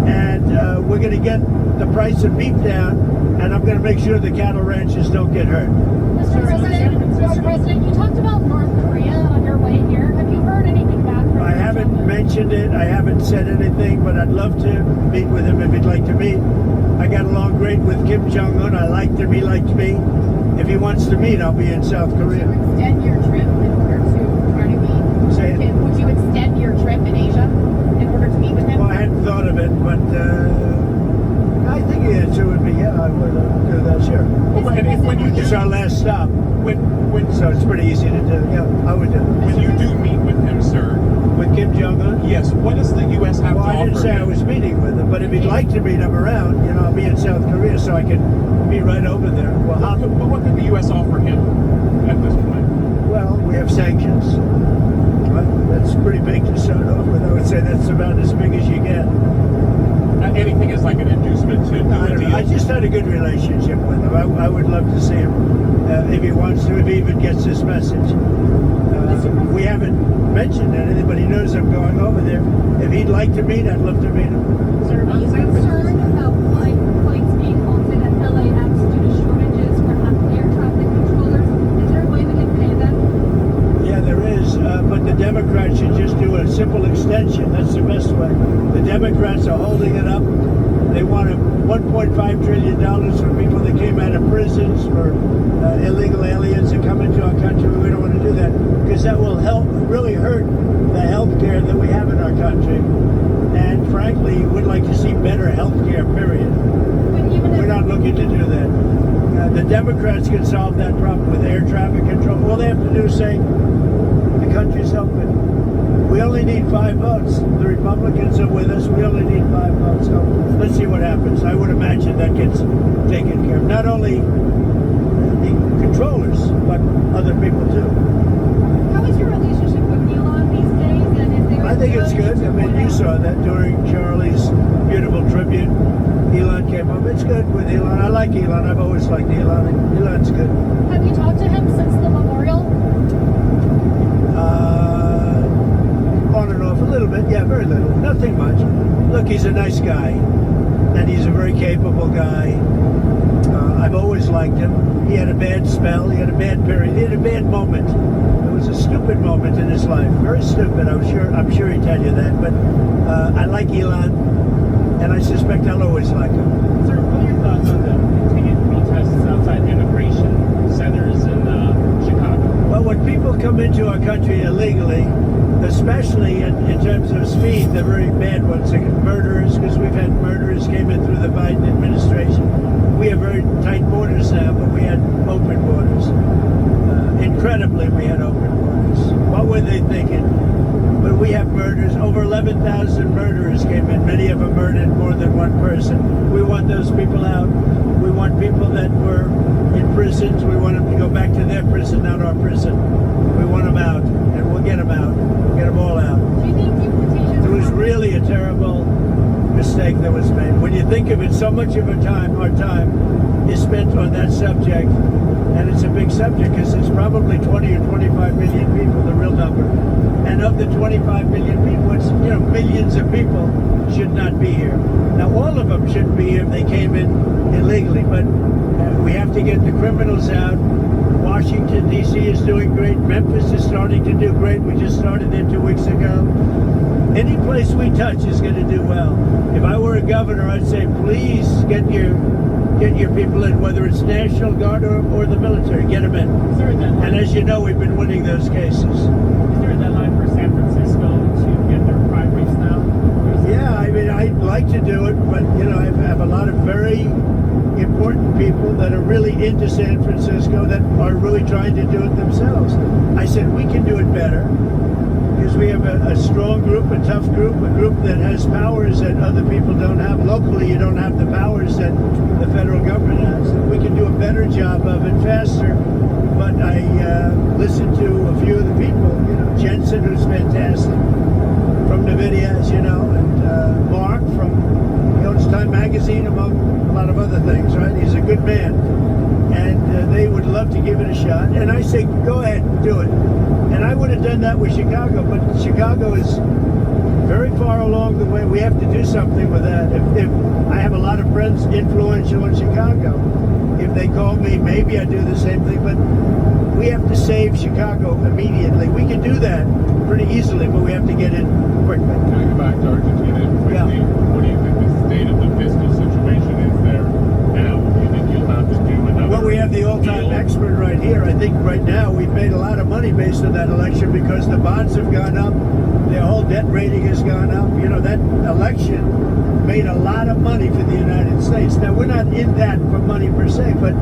And we're going to get the price of beef down, and I'm going to make sure the cattle ranchers don't get hurt. Mr. President, you talked about North Korea on your way here. Have you heard anything back from him? I haven't mentioned it. I haven't said anything, but I'd love to meet with him if he'd like to meet. I got along great with Kim Jong-un. I liked him. He liked me. If he wants to meet, I'll be in South Korea. Would you extend your trip in order to try to meet? Say it. Would you extend your trip in Asia in order to meet with him? Well, I hadn't thought of it, but I think the answer would be yeah, I would do that, sure. When you It's our last stop. So it's pretty easy to do. Yeah, I would do it. When you do meet with him, sir, with Kim Jong-un? Yes. What does the U.S. have to offer? I didn't say I was meeting with him, but if he'd like to meet him around, you know, I'll be in South Korea, so I can be right over there. Well, but what could the U.S. offer him at this point? Well, we have sanctions. That's pretty big to start off with. I would say that's about as big as you get. Anything is like an inducement to do a deal? I just had a good relationship with him. I would love to see him if he wants to, if he even gets this message. We haven't mentioned anything, but he knows I'm going over there. If he'd like to meet, I'd love to meet him. Sir, are you concerned about flights being halted at LAX due to shortages for air traffic controllers? Is there a way we can pay them? Yeah, there is, but the Democrats should just do a simple extension. That's the best way. The Democrats are holding it up. They want $1.5 trillion for people that came out of prisons, for illegal aliens that come into our country. We don't want to do that because that will really hurt the health care that we have in our country. And frankly, we'd like to see better health care, period. We're not looking to do that. The Democrats can solve that problem with air traffic control. All they have to do is say, the country's helping. We only need 5 votes. The Republicans are with us. We only need 5 votes. So let's see what happens. I would imagine that gets taken care of. Not only the controllers, but other people too. How is your relationship with Elon these days? And is there I think it's good. I mean, you saw that during Charlie's beautiful tribute. Elon came up. It's good with Elon. I like Elon. I've always liked Elon. Elon's good. Have you talked to him since the memorial? On and off a little bit. Yeah, very little. Nothing much. Look, he's a nice guy. And he's a very capable guy. I've always liked him. He had a bad spell. He had a bad period. He had a bad moment. It was a stupid moment in his life. Very stupid. I'm sure he'd tell you that. But I like Elon. And I suspect I'll always like him. Sir, what are your thoughts on the continued protests outside immigration centers in Chicago? Well, when people come into our country illegally, especially in terms of speed, the very bad ones, like murderers, because we've had murderers came in through the Biden administration. We have very tight borders now, but we had open borders. Incredibly, we had open borders. What were they thinking? But we have murders. Over 11,000 murderers came in. Many of them murdered more than one person. We want those people out. We want people that were in prisons. We want them to go back to their prison, not our prison. We want them out, and we'll get them out. We'll get them all out. Do you think deportations... It was really a terrible mistake that was made. When you think of it, so much of our time is spent on that subject, and it's a big subject because it's probably 20 or 25 million people, the real number. And of the 25 million people, it's, millions of people should not be here. Now, all of them shouldn't be here if they came in illegally, but we have to get the criminals out. Washington, D.C. is doing great. Memphis is starting to do great. We just started there 2 weeks ago. Any place we touch is going to do well. If I were a governor, I'd say, please get your people in, whether it's National Guard or the military. Get them in. And as you know, we've been winning those cases. Is there a deadline for San Francisco to get their crime rates down? Yeah, I mean, I'd like to do it, but, I have a lot of very important people that are really into San Francisco that are really trying to do it themselves. I said, we can do it better because we have a strong group, a tough group, a group that has powers that other people don't have. Locally, you don't have the powers that the federal government has. We can do a better job of it, faster. But I listened to a few of the people, Jensen, who's fantastic, from NVIDIA, as you know, and Mark from Time Magazine, among a lot of other things, right? He's a good man. And they would love to give it a shot. And I say, go ahead, do it. And I would have done that with Chicago, but Chicago is very far along the way. We have to do something with that. If I have a lot of friends influential in Chicago, if they call me, maybe I do the same thing, but we have to save Chicago immediately. We can do that pretty easily, but we have to get in quickly. Can I go back to Argentina quickly? Yeah. What do you think the state of the fiscal situation is there now? Do you think you'll have to do another? Well, we have the all-time expert right here. I think right now we've made a lot of money based on that election because the bonds have gone up, the whole debt rating has gone up. That election made a lot of money for the United States. Now, we're not in that for money per se, but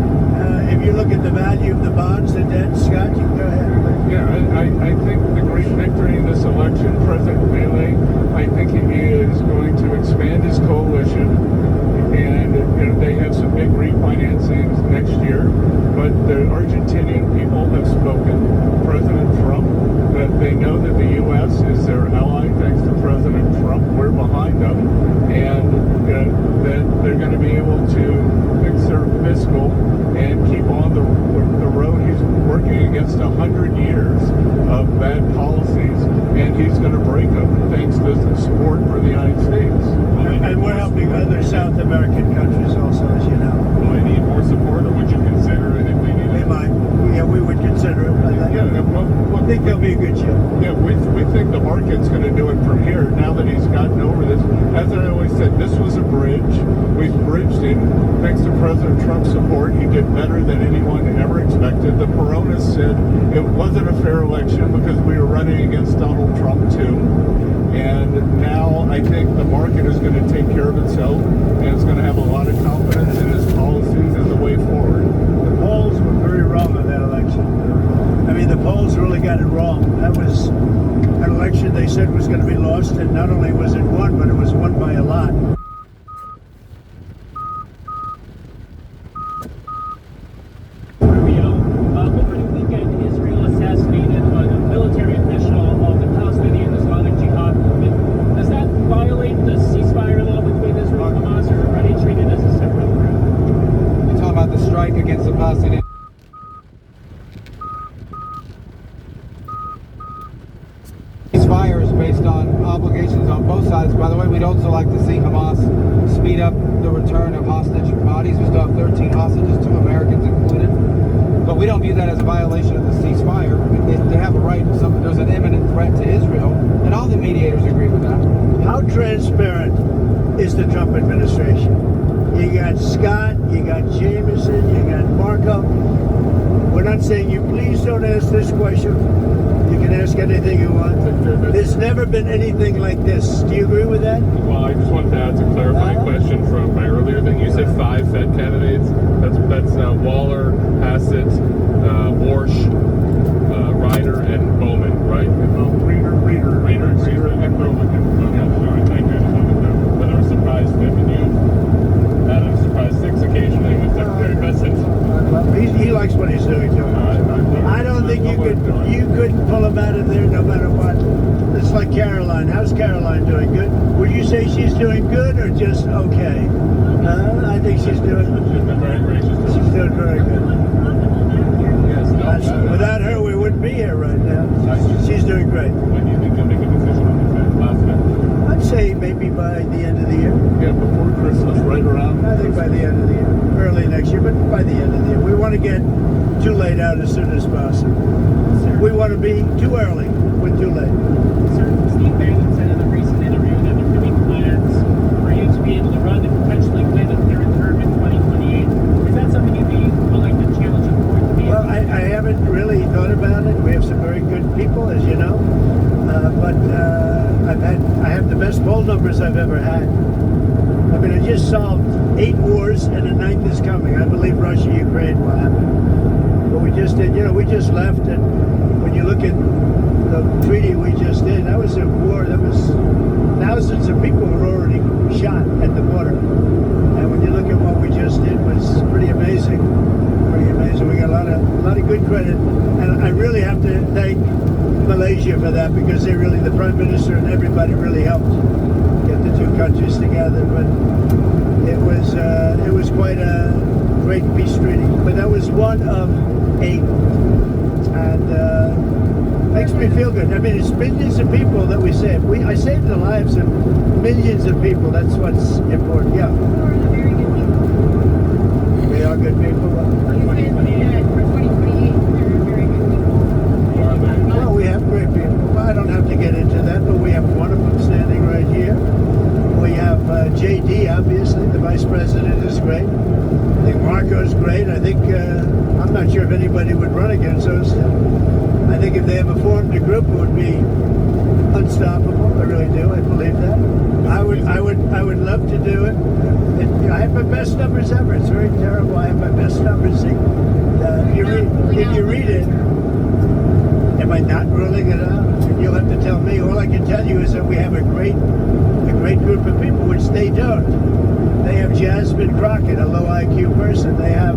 if you look at the value of the bonds, the debt, Scott, you can go ahead. Yeah, I think the great victory in this election, President Milei, I think he is going to expand his coalition, and they have some big refinancings next year. But the Argentinian people have spoken, President Trump, that they know that the U.S. is their ally thanks to President Trump. We're behind them, and that they're going to be able to fix their fiscal and keep on the road. He's working against 100 years of bad policies, and he's going to break them thanks to the support for the United States. And we're helping other South American countries also, as you know. Will they need more support, or would you consider it if they need it? They might. Yeah, we would consider it. I think there'll be a good show. Yeah, we think the market's going to do it from here now that he's gotten over this. As I always said, this was a bridge. We've bridged it. Thanks to President Trump's support, he did better than anyone ever expected. The Peronis said it wasn't a fair election because we were running against Donald Trump too. And now I think the market is going to take care of itself, and it's going to have a lot of confidence in his policies and the way forward. The polls were very wrong on that election. I mean, the polls really got it wrong. That was an election they said was going to be lost, and not only was it won, but it was won by a lot. Over the weekend, Israel assassinated a military official of the Palestinian Islamic Jihad movement. Does that violate the ceasefire law between Israel and Hamas, or are they treated as a separate group? You're talking about the strike against the Palestinian. Ceasefire is based on obligations on both sides. By the way, we'd also like to see Hamas speed up the return of hostage bodies. We still have 13 hostages, 2 Americans included. But we don't view that as a violation of the ceasefire. They have a right. There's an imminent threat to Israel, and all the mediators agree with that. How transparent is the Trump administration? You got Scott, you got Jameson, you got Marco. We're not saying you please don't ask this question. You can ask anything you want. There's never been anything like this. Do you agree with that? Well, I just wanted to add a clarifying question from my earlier thing. You said 5 Fed candidates. That's Waller, Hassett, Warsh, Ryder, and Bowman, right? Reader, and Bowman. Sorry, thank you. But I was surprised 5 and you. That I'm surprised 6 occasionally with Secretary Bessent. He likes what he's doing too. I don't think you couldn't pull him out of there no matter what. It's like Caroline. How's Caroline doing? Good? Would you say she's doing good or just okay? I think she's doing. She's been very gracious. She's doing very good. Yes, without her, we wouldn't be here right now. She's doing great. When do you think you'll make a decision on the last Fed? I'd say maybe by the end of the year. Yeah, before Christmas, right around. I think by the end of the year, early next year, but by the end of the year. We want to get too late out as soon as possible. We want to be too early with too late. Sir, Steve Bannon said in a recent interview that there could be plans for you to be able to run and potentially win a third term in 2028. Is that something you'd be willing to challenge the board to be? Well, I haven't really thought about it. We have some very good people, as you know, but I have the best poll numbers I've ever had. I mean, I just solved 8 wars and a 9th is coming. I believe Russia, Ukraine will happen. But we just did, we just left, and when you look at the treaty we just did, that was a war that was thousands of people were already shot at the border. And when you look at what we just did, it was pretty amazing. Pretty amazing. We got a lot of good credit, and I really have to thank Malaysia for that, because they really, the Prime Minister and everybody really helped get the 2 countries together. But it was quite a great peace treaty. But that was one of 8, and makes me feel good. I mean, it's millions of people that we saved. I saved the lives of millions of people. That's what's important. Yeah. We are good people. Well, we have great people. Well, I don't have to get into that, but we have one of them standing right here. We have JD, obviously. The Vice President is great. I think Marco's great. I think, I'm not sure if anybody would run against us. I think if they ever formed a group, it would be unstoppable. I really do. I believe that. I would love to do it. I have my best numbers ever. It's very terrible. I have my best numbers. If you read it, am I not ruling it out? You'll have to tell me. All I can tell you is that we have a great group of people, which they don't. They have Jasmine Crockett, a low IQ person. They have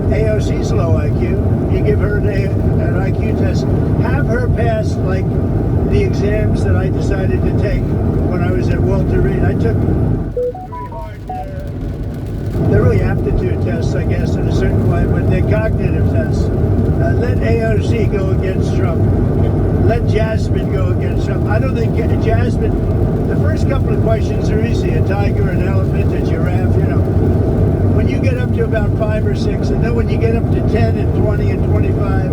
AOC's low IQ. You give her an IQ test. Have her pass like the exams that I decided to take when I was at Walter Reed. I took very hard. They're really aptitude tests, I guess, in a certain way, but they're cognitive tests. Let AOC go against Trump. Let Jasmine go against Trump. I don't think Jasmine, the first couple of questions are easy. A tiger, an elephant, a giraffe, When you get up to about 5 or 6, and then when you get up to 10 and 20 and 25,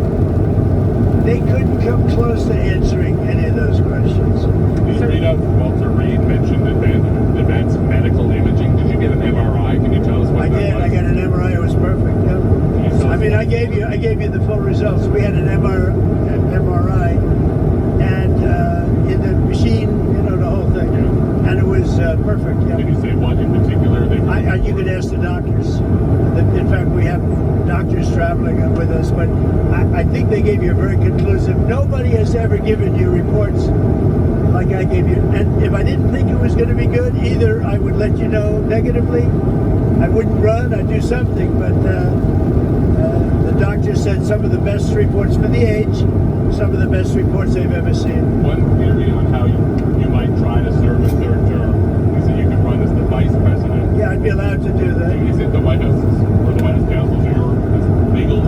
they couldn't come close to answering any of those questions. Did you read out Walter Reed mentioned advanced medical imaging? Did you get an MRI? Can you tell us what I did. I got an MRI. It was perfect. Yeah. I mean, I gave you the full results. We had an MRI, and in the machine, the whole thing, and it was perfect. Yeah. Did you say what in particular? You could ask the doctors. In fact, we have doctors traveling with us, but I think they gave you a very conclusive. Nobody has ever given you reports like I gave you. And if I didn't think it was going to be good, either I would let you know negatively, I wouldn't run, I'd do something, but the doctor said some of the best reports for the age, some of the best reports they've ever seen. One theory on how you might try to serve a third term is that you could run as the vice president. Yeah, I'd be allowed to do that. Is it the White House or the White House counsel or your legal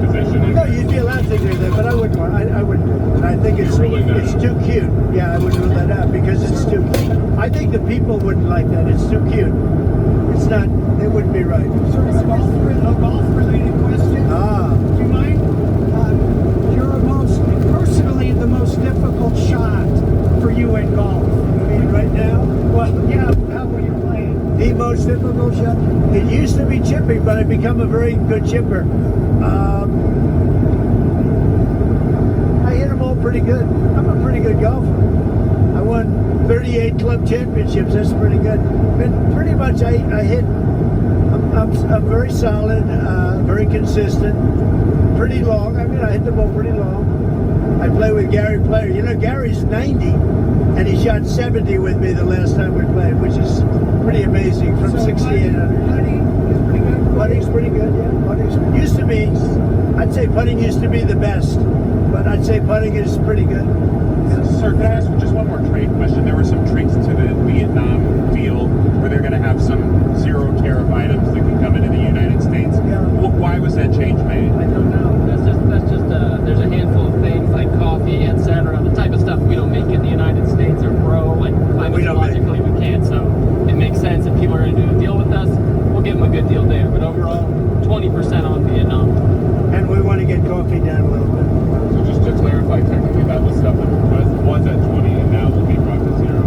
position? No, you'd be allowed to do that, but I wouldn't want. I wouldn't do it. And I think it's too cute. Yeah, I would rule that out because it's too cute. I think the people wouldn't like that. It's too cute. It's not. It wouldn't be right. Sort of a golf-related question. Do you mind? Personally, the most difficult shot for you in golf. I mean, right now. Well, yeah. How were you playing? The most difficult shot. It used to be chipping, but I've become a very good chipper. I hit them all pretty good. I'm a pretty good golfer. I won 38 club championships. That's pretty good. But pretty much I hit. I'm very solid, very consistent, pretty long. I mean, I hit the ball pretty long. I play with Gary Player. You know, Gary's 90, and he shot 70 with me the last time we played, which is pretty amazing from 6,800. Putting's pretty good, yeah. Putting's used to be, I'd say putting used to be the best, but I'd say putting is pretty good. Sir, could I ask just one more trade question? There were some tweaks to the Vietnam deal where they're going to have some zero tariff items that can come into the United States. Yeah. Why was that change made? I don't know. That's just there's a handful of things like coffee, etc. The type of stuff we don't make in the United States or grow, like climatologically we can't. So it makes sense if people are going to do a deal with us, we'll give them a good deal there. But overall, 20% on Vietnam. And we want to get coffee down a little bit. So just to clarify, technically that was stuff that was at 20 and now will be brought to zero.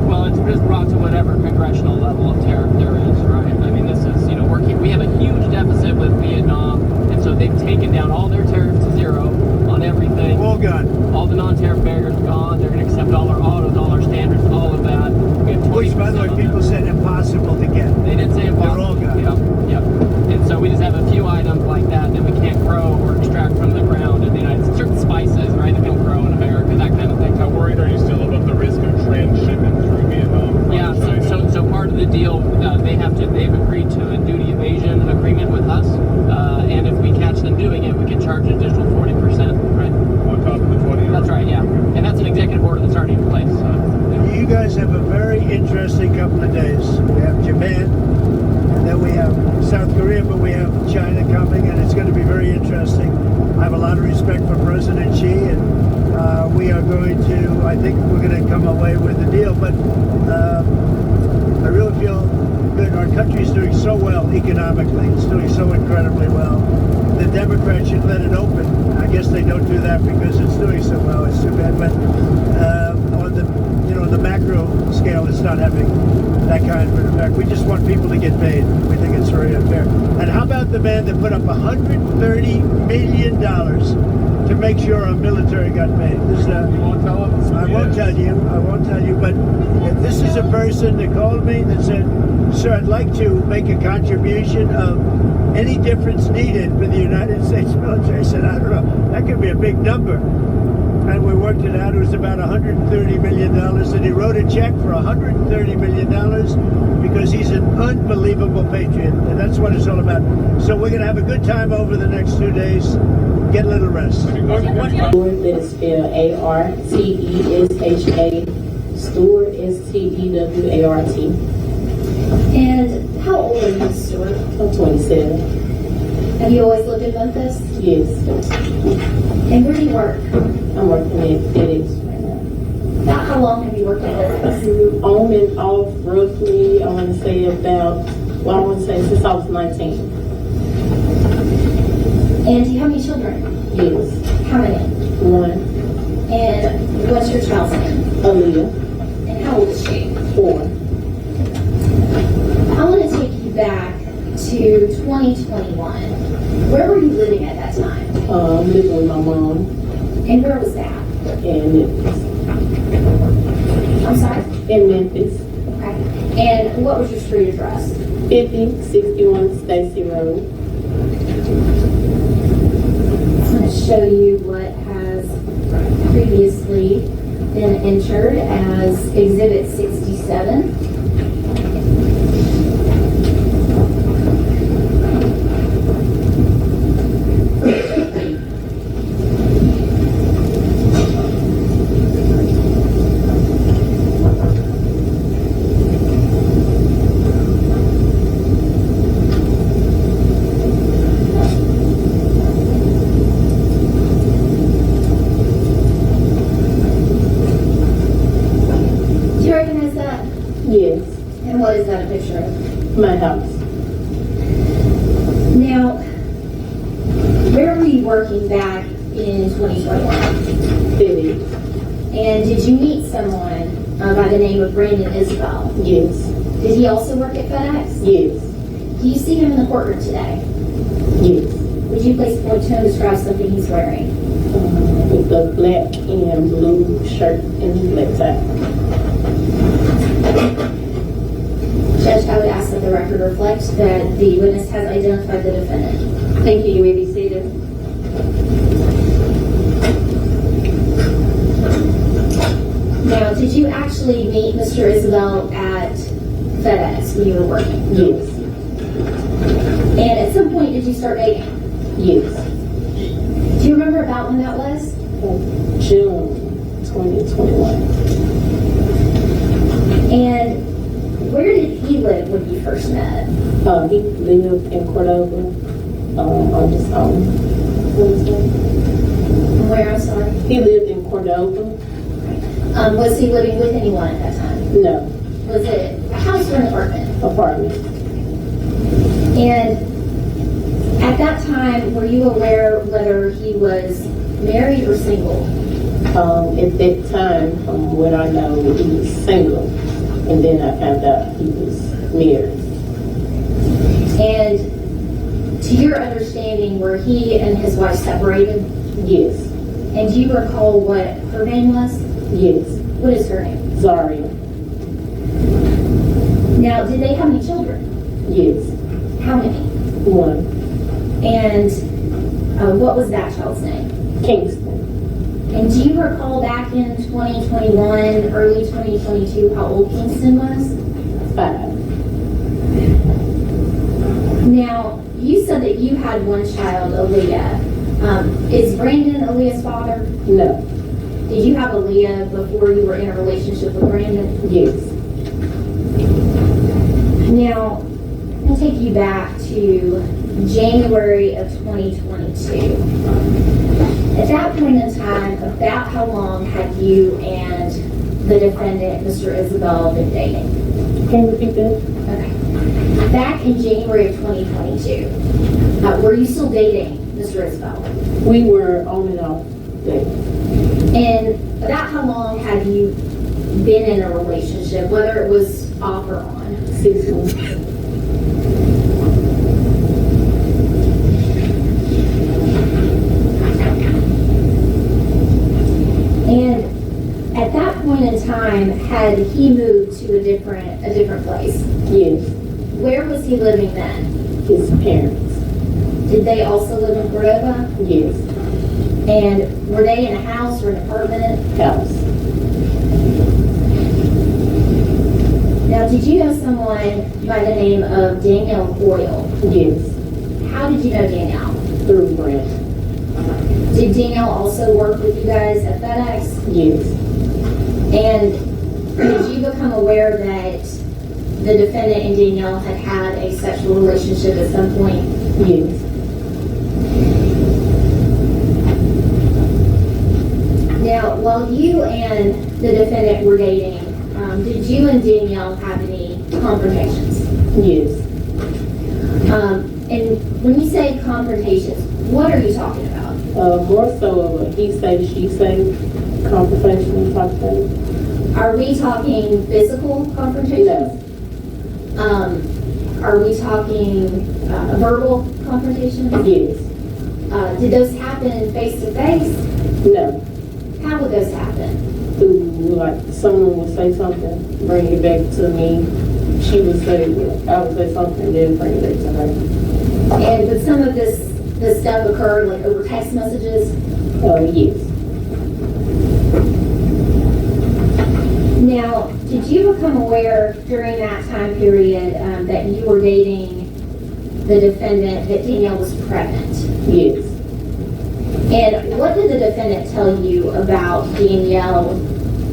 Well, it's just brought to whatever congressional level of tariff there is, right? I mean, this is, you know, we have a huge deficit with Vietnam, and so they've taken down all their tariffs to zero on everything. All gone. All the non-tariff barriers are gone. They're going to accept all our autos, all our standards, all of that. We have 20%. Which, by the way, people said impossible to get. They did say impossible. They're all gone. Yep. And so we just have a few items like that that we can't grow or extract from the ground in the United States. Certain spices, right, that don't grow in America, that kind of thing. How worried are you still about the risk of transshipment through Vietnam? Yeah, so part of the deal, they've agreed to a duty evasion agreement with us, and if we catch them doing it, we can charge an additional 40%, right? On top of the 20? That's right, yeah. And that's an executive order that's already in place. So, yeah. You guys have a very interesting couple of days. We have Japan, and then we have South Korea, but we have China coming, and it's going to be very interesting. I have a lot of respect for President Xi, and we are going to, I think we're going to come away with a deal, but I really feel good. Our country is doing so well economically. It's doing so incredibly well. The Democrats should let it open. I guess they don't do that because it's doing so well. It's too bad, but on the macro scale, it's not having that kind of an effect. We just want people to get paid. We think it's very unfair. And how about the man that put up $130 million to make sure our military got paid? You won't tell us? I won't tell you, but this is a person that called me that said, sir, I'd like to make a contribution of any difference needed for the United States military. I said, I don't know, that could be a big number. And we worked it out. It was about $130 million. And he wrote a check for $130 million because he's an unbelievable patriot. And that's what it's all about. So we're going to have a good time over the next 2 days. Get a little rest. Stewart is spelled A-R-T-E-S-H-A. Stewart is T-E-W-A-R-T. And how old are you, Stuart? I'm 27. Have you always lived in Memphis? Yes. And where do you work? I'm working at FedEx right now. About how long have you worked at FedEx? On and off, roughly, I want to say since I was 19. And do you have any children? Yes. How many? 1. And what's your child's name? Aaliyah. And how old is she? 4. I want to take you back to 2021. Where were you living at that time? Living with my mom. And where was that? In Memphis. I'm sorry? In Memphis. Okay. And what was your street address? 5061 Stacy Road. I'm going to show you what has previously been entered as Exhibit 67. Yes. And what is that a picture of? My house. Now, where were you working back in 2021? FedEx. And did you meet someone by the name of Brandon Isabel? Yes. Did he also work at FedEx? Yes. Do you see him in the courtroom today? Yes. Would you please point to and describe something he's wearing? With a black and blue shirt and black tie. Judge, I would ask that the record reflect that the witness has identified the defendant. Thank you. You may be seated. Now, did you actually meet Mr. Isabel at FedEx when you were working? Yes. And at some point, did you start dating? Yes. Do you remember about when that was? June 2021. And where did he live when you first met? He lived in Cordova on his own. Where, I'm sorry? He lived in Cordova. Was he living with anyone at that time? No. Was it a house or an apartment? Apartment. And at that time, were you aware whether he was married or single? At that time, from what I know, he was single. And then I found out he was married. And to your understanding, were he and his wife separated? Yes. And do you recall what her name was? Yes. What is her name? Zaria. Now, did they have any children? Yes. How many? One. And what was that child's name? Kingston. And do you recall back in 2021, early 2022, how old Kingston was? 5. Now, you said that you had one child, Aaliyah. Is Brandon Aaliyah's father? No. Did you have Aaliyah before you were in a relationship with Brandon? Yes. Now, I'm going to take you back to January of 2022. At that point in time, about how long had you and the defendant, Mr. Isabel, been dating? Can you repeat that? Okay. Back in January of 2022, were you still dating Mr. Isabel? We were on and off dating. And about how long had you been in a relationship, whether it was off or on? 6 months. And at that point in time, had he moved to a different place? Yes. Where was he living then? His parents. Did they also live in Cordova? Yes. And were they in a house or an apartment? House. Now, did you know someone by the name of Danielle Boyle? Yes. How did you know Danielle? Through Brent. Did Danielle also work with you guys at FedEx? Yes. And did you become aware that the defendant and Danielle had had a sexual relationship at some point? Yes. Now, while you and the defendant were dating, did you and Danielle have any confrontations? Yes. And when you say confrontations, what are you talking about? More so of a he say, she say confrontation type thing. Are we talking physical confrontations? No. Are we talking verbal confrontations? Yes. Did those happen face to face? No. How would those happen? Through, like, someone would say something, bring it back to me. She would say, I would say something, then bring it back to her. And would some of this stuff occur like over text messages? Yes. Now, did you become aware during that time period that you were dating the defendant that Danielle was pregnant? Yes. And what did the defendant tell you about Danielle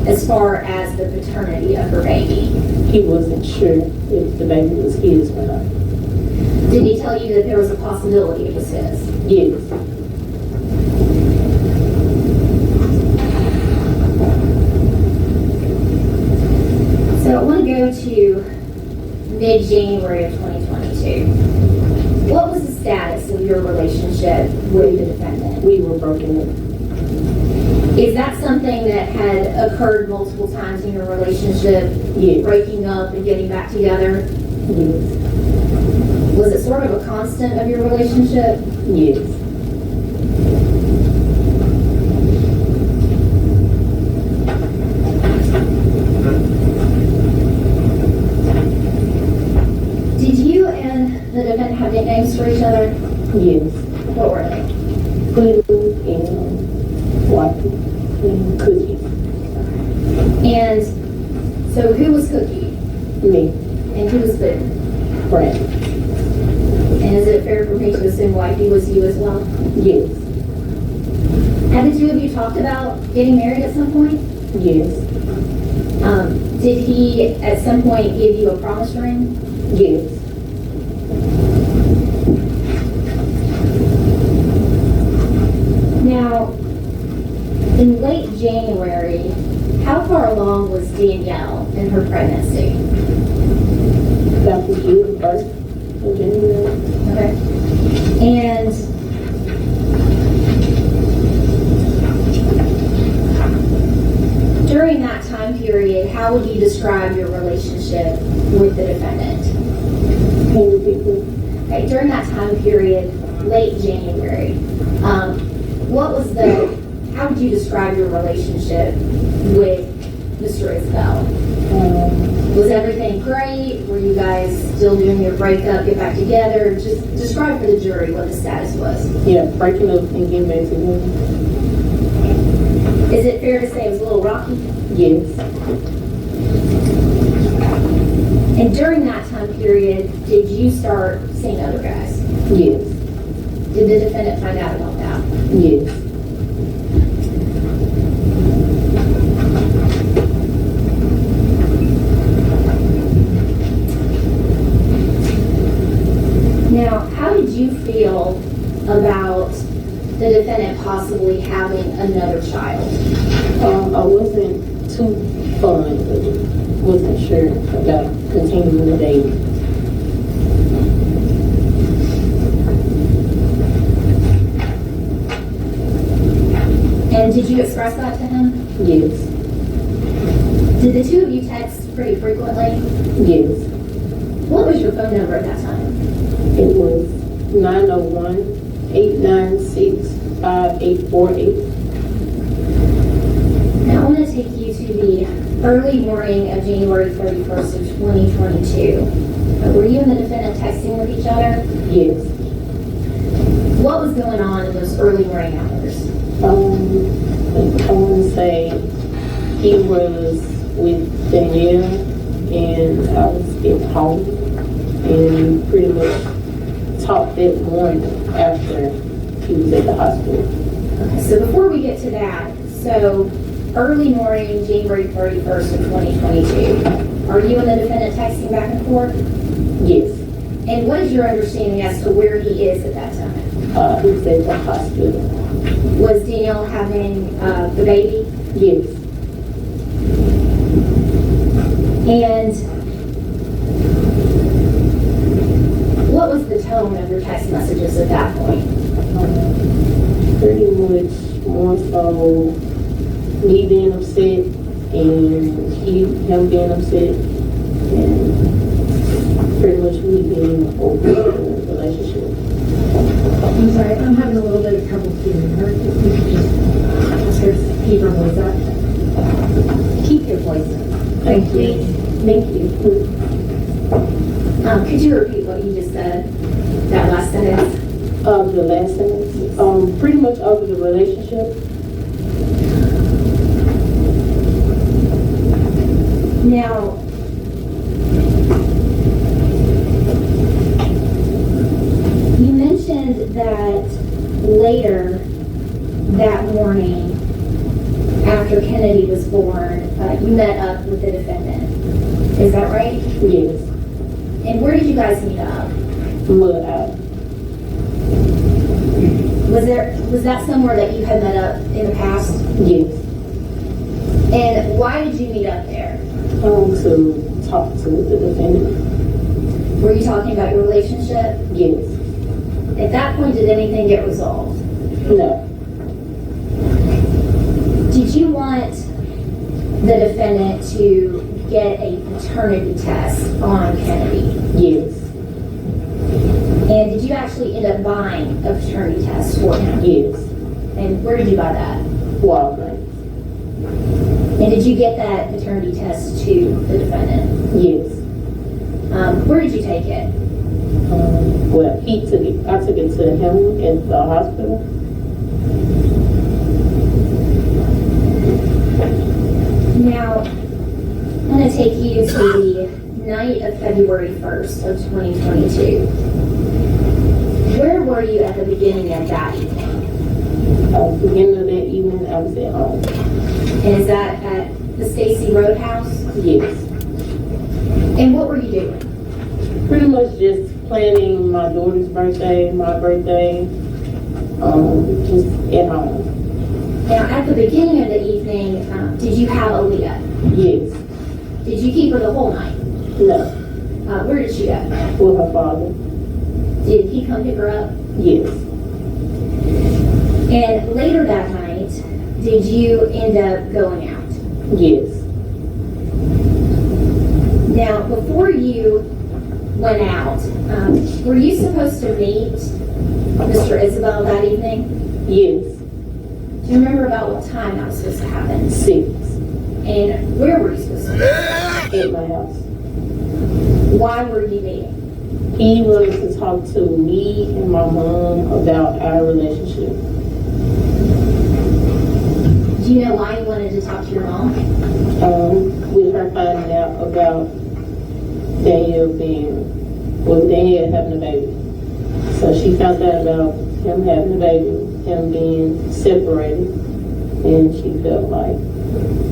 as far as the paternity of her baby? He wasn't sure if the baby was his or not. Did he tell you that there was a possibility it was his? Yes. So I want to go to mid-January of 2022. What was the status of your relationship with the defendant? We were broken up. Is that something that had occurred multiple times in your relationship? Yes. Breaking up and getting back together? Yes. Was it sort of a constant of your relationship? Yes. Did you and the defendant have nicknames for each other? Yes. What were they? Poodle and Wifey and Cookie. And so who was Cookie? Me. And who was Boo? Brad. And is it fair for me to assume Wifey was you as well? Yes. Have the two of you talked about getting married at some point? Yes. Did he at some point give you a promise ring? Yes. Now, in late January, how far along was Danielle in her pregnancy? About the year of birth in January. Okay. And during that time period, how would you describe your relationship with the defendant? Can you repeat please? Okay, during that time period, late January, how would you describe your relationship with Mr. Isbell? Was everything great? Were you guys still doing your breakup, get back together? Just describe for the jury what the status was. Yeah, breaking up and getting back together. Is it fair to say it was a little rocky? Yes. And during that time period, did you start seeing other guys? Yes. Did the defendant find out about that? Yes. Now, how did you feel about the defendant possibly having another child? I wasn't too fun, but wasn't sure about continuing the dating. And did you express that to him? Yes. Did the two of you text pretty frequently? Yes. What was your phone number at that time? It was 901-896-5848. Now I want to take you to the early morning of January 31st of 2022. Were you and the defendant texting with each other? Yes. What was going on in those early morning hours? I want to say he was with Danielle and I was at home and pretty much talked that morning after he was at the hospital. Okay, so before we get to that, so early morning, January 31st of 2022, are you and the defendant texting back and forth? Yes. And what is your understanding as to where he is at that time? He was at the hospital. Was Danielle having the baby? Yes. And what was the tone of your text messages at that point? Pretty much more so me being upset and him being upset and pretty much me being over the relationship. I'm sorry, I'm having a little bit of trouble hearing her. If you could just ask her to keep her voice up. Keep your voice up. Thank you. Thank you. Could you repeat what you just said? That last sentence? The last sentence? Pretty much over the relationship. Now, you mentioned that later that morning, after Kennedy was born, you met up with the defendant. Is that right? Yes. And where did you guys meet up? Mud out. Was that somewhere that you had met up in the past? Yes. And why did you meet up there? To talk to the defendant. Were you talking about your relationship? Yes. At that point, did anything get resolved? No. Do did you want the defendant to get a paternity test on Kennedy? Yes. And did you actually end up buying a paternity test for him? Yes. And where did you buy that? Walgreens. And did you get that paternity test to the defendant? Yes. Where did you take it? Well, he took it. I took it to him at the hospital. Now, I'm going to take you to the night of February 1st of 2022. Where were you at the beginning of that evening? At the beginning of that evening, I was at home. And is that at the Stacy Roadhouse? Yes. And what were you doing? Pretty much just planning my daughter's birthday, my birthday, just at home. Now, at the beginning of the evening, did you have Aaliyah? Yes. Did you keep her the whole night? No. Where did she go? With her father. Did he come pick her up? Yes. And later that night, did you end up going out? Yes. Now, before you went out, were you supposed to meet Mr. Isabel that evening? Yes. Do you remember about what time that was supposed to happen? 6. And where were you supposed to meet? At my house. Why were you meeting? He wanted to talk to me and my mom about our relationship. Do you know why you wanted to talk to your mom? With her finding out about Daniel having a baby. So she found out about him having a baby, him being separated, and she felt like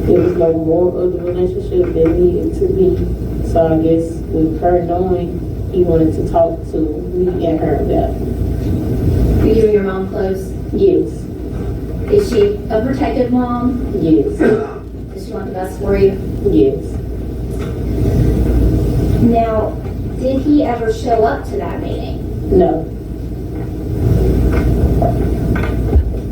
there was no more of the relationship that needed to be. So I guess with her knowing, he wanted to talk to me and her about it. Were you and your mom close? Yes. Is she a protective mom? Yes. Does she want the best for you? Yes. Now, did he ever show up to that meeting? No.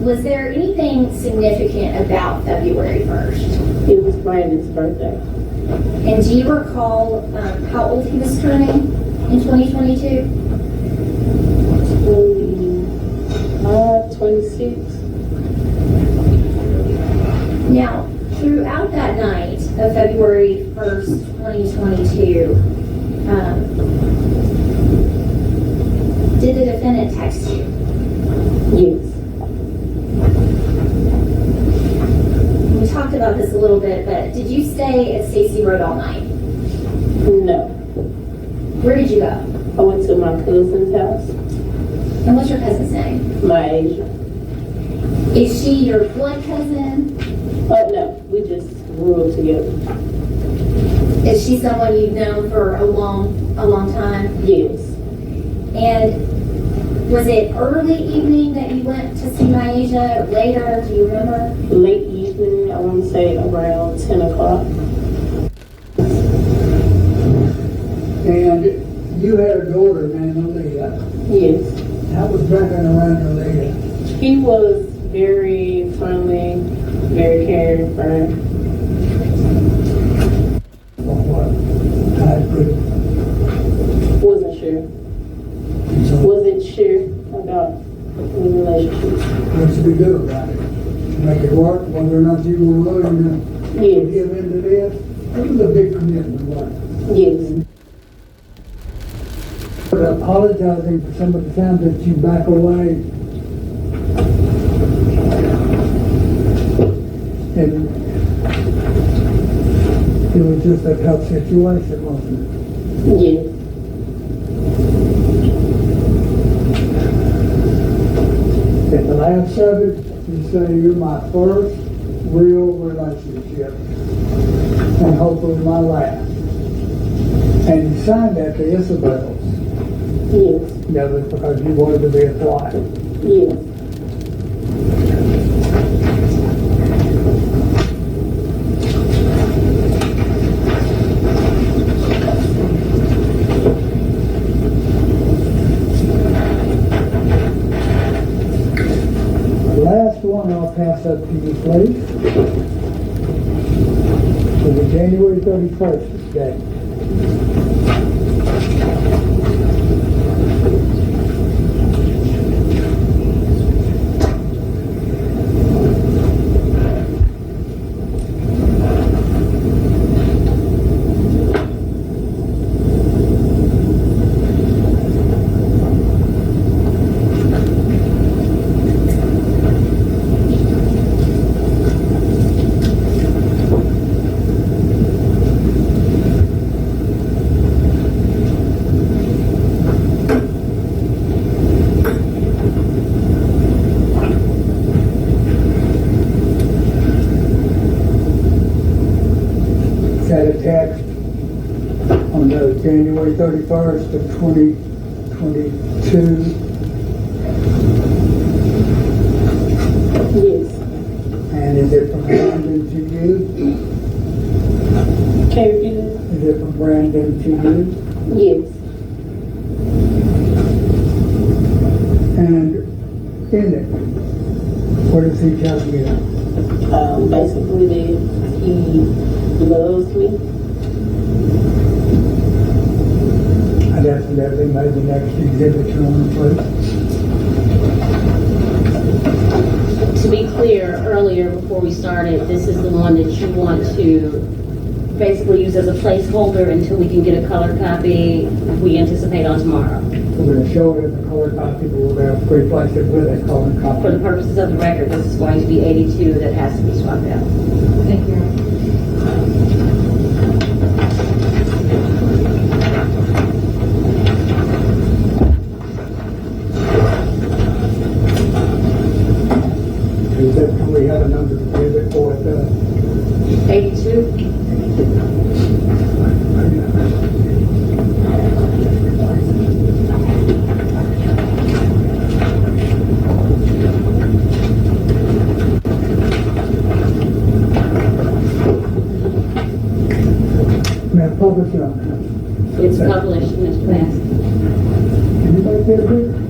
Was there anything significant about February 1st? It was Brandon's birthday. And do you recall how old he was turning in 2022? 26. Now, throughout that night of February 1st, 2022, did the defendant text you? Yes. We talked about this a little bit, but did you stay at Stacy Road all night? No. Where did you go? I went to my cousin's house. And what's your cousin's name? Myasia. Is she your blood cousin? No, we just grew up together. Is she someone you've known for a long time? Yes. And was it early evening that you went to see Myasia or later? Do you remember? Late evening, I want to say around 10 o'clock. And you had a daughter named Aaliyah. Yes. How was Brandon around Aaliyah? He was very friendly, very caring for her. Wasn't sure. Wasn't sure about the relationship. What should we do about it? Make it work, whether or not you were willing to give into this? It was a big commitment, wasn't it? Yes. But apologizing for some of the times that you back away. And it was just a tough situation, wasn't it? Yes. At the last subject, you say you're my first real relationship and hopefully my last. And you signed that to Isabel's. Yes. That was because you wanted to be a wife. Yes. The last one I'll pass up to you, please. So the January 31st is that. That attack on the January 31st of 2022. Yes. And is it from Brandon to you? Can you repeat that? Is it from Brandon to you? Yes. And in it, what does he tell you? Basically that he loves me. I'd ask him that they made the next exhibit on the plate. To be clear, earlier before we started, this is the one that you want to basically use as a placeholder until we can get a color copy we anticipate on tomorrow. We're going to show it as a color copy, but we're going to replace it with a color copy. For the purposes of the record, this is going to be 82 that has to be swapped out. Thank you. Is that, can we have a number to give it for it? 82? Now, publish it on. It's published, Mr. Bass. Anybody get a bit?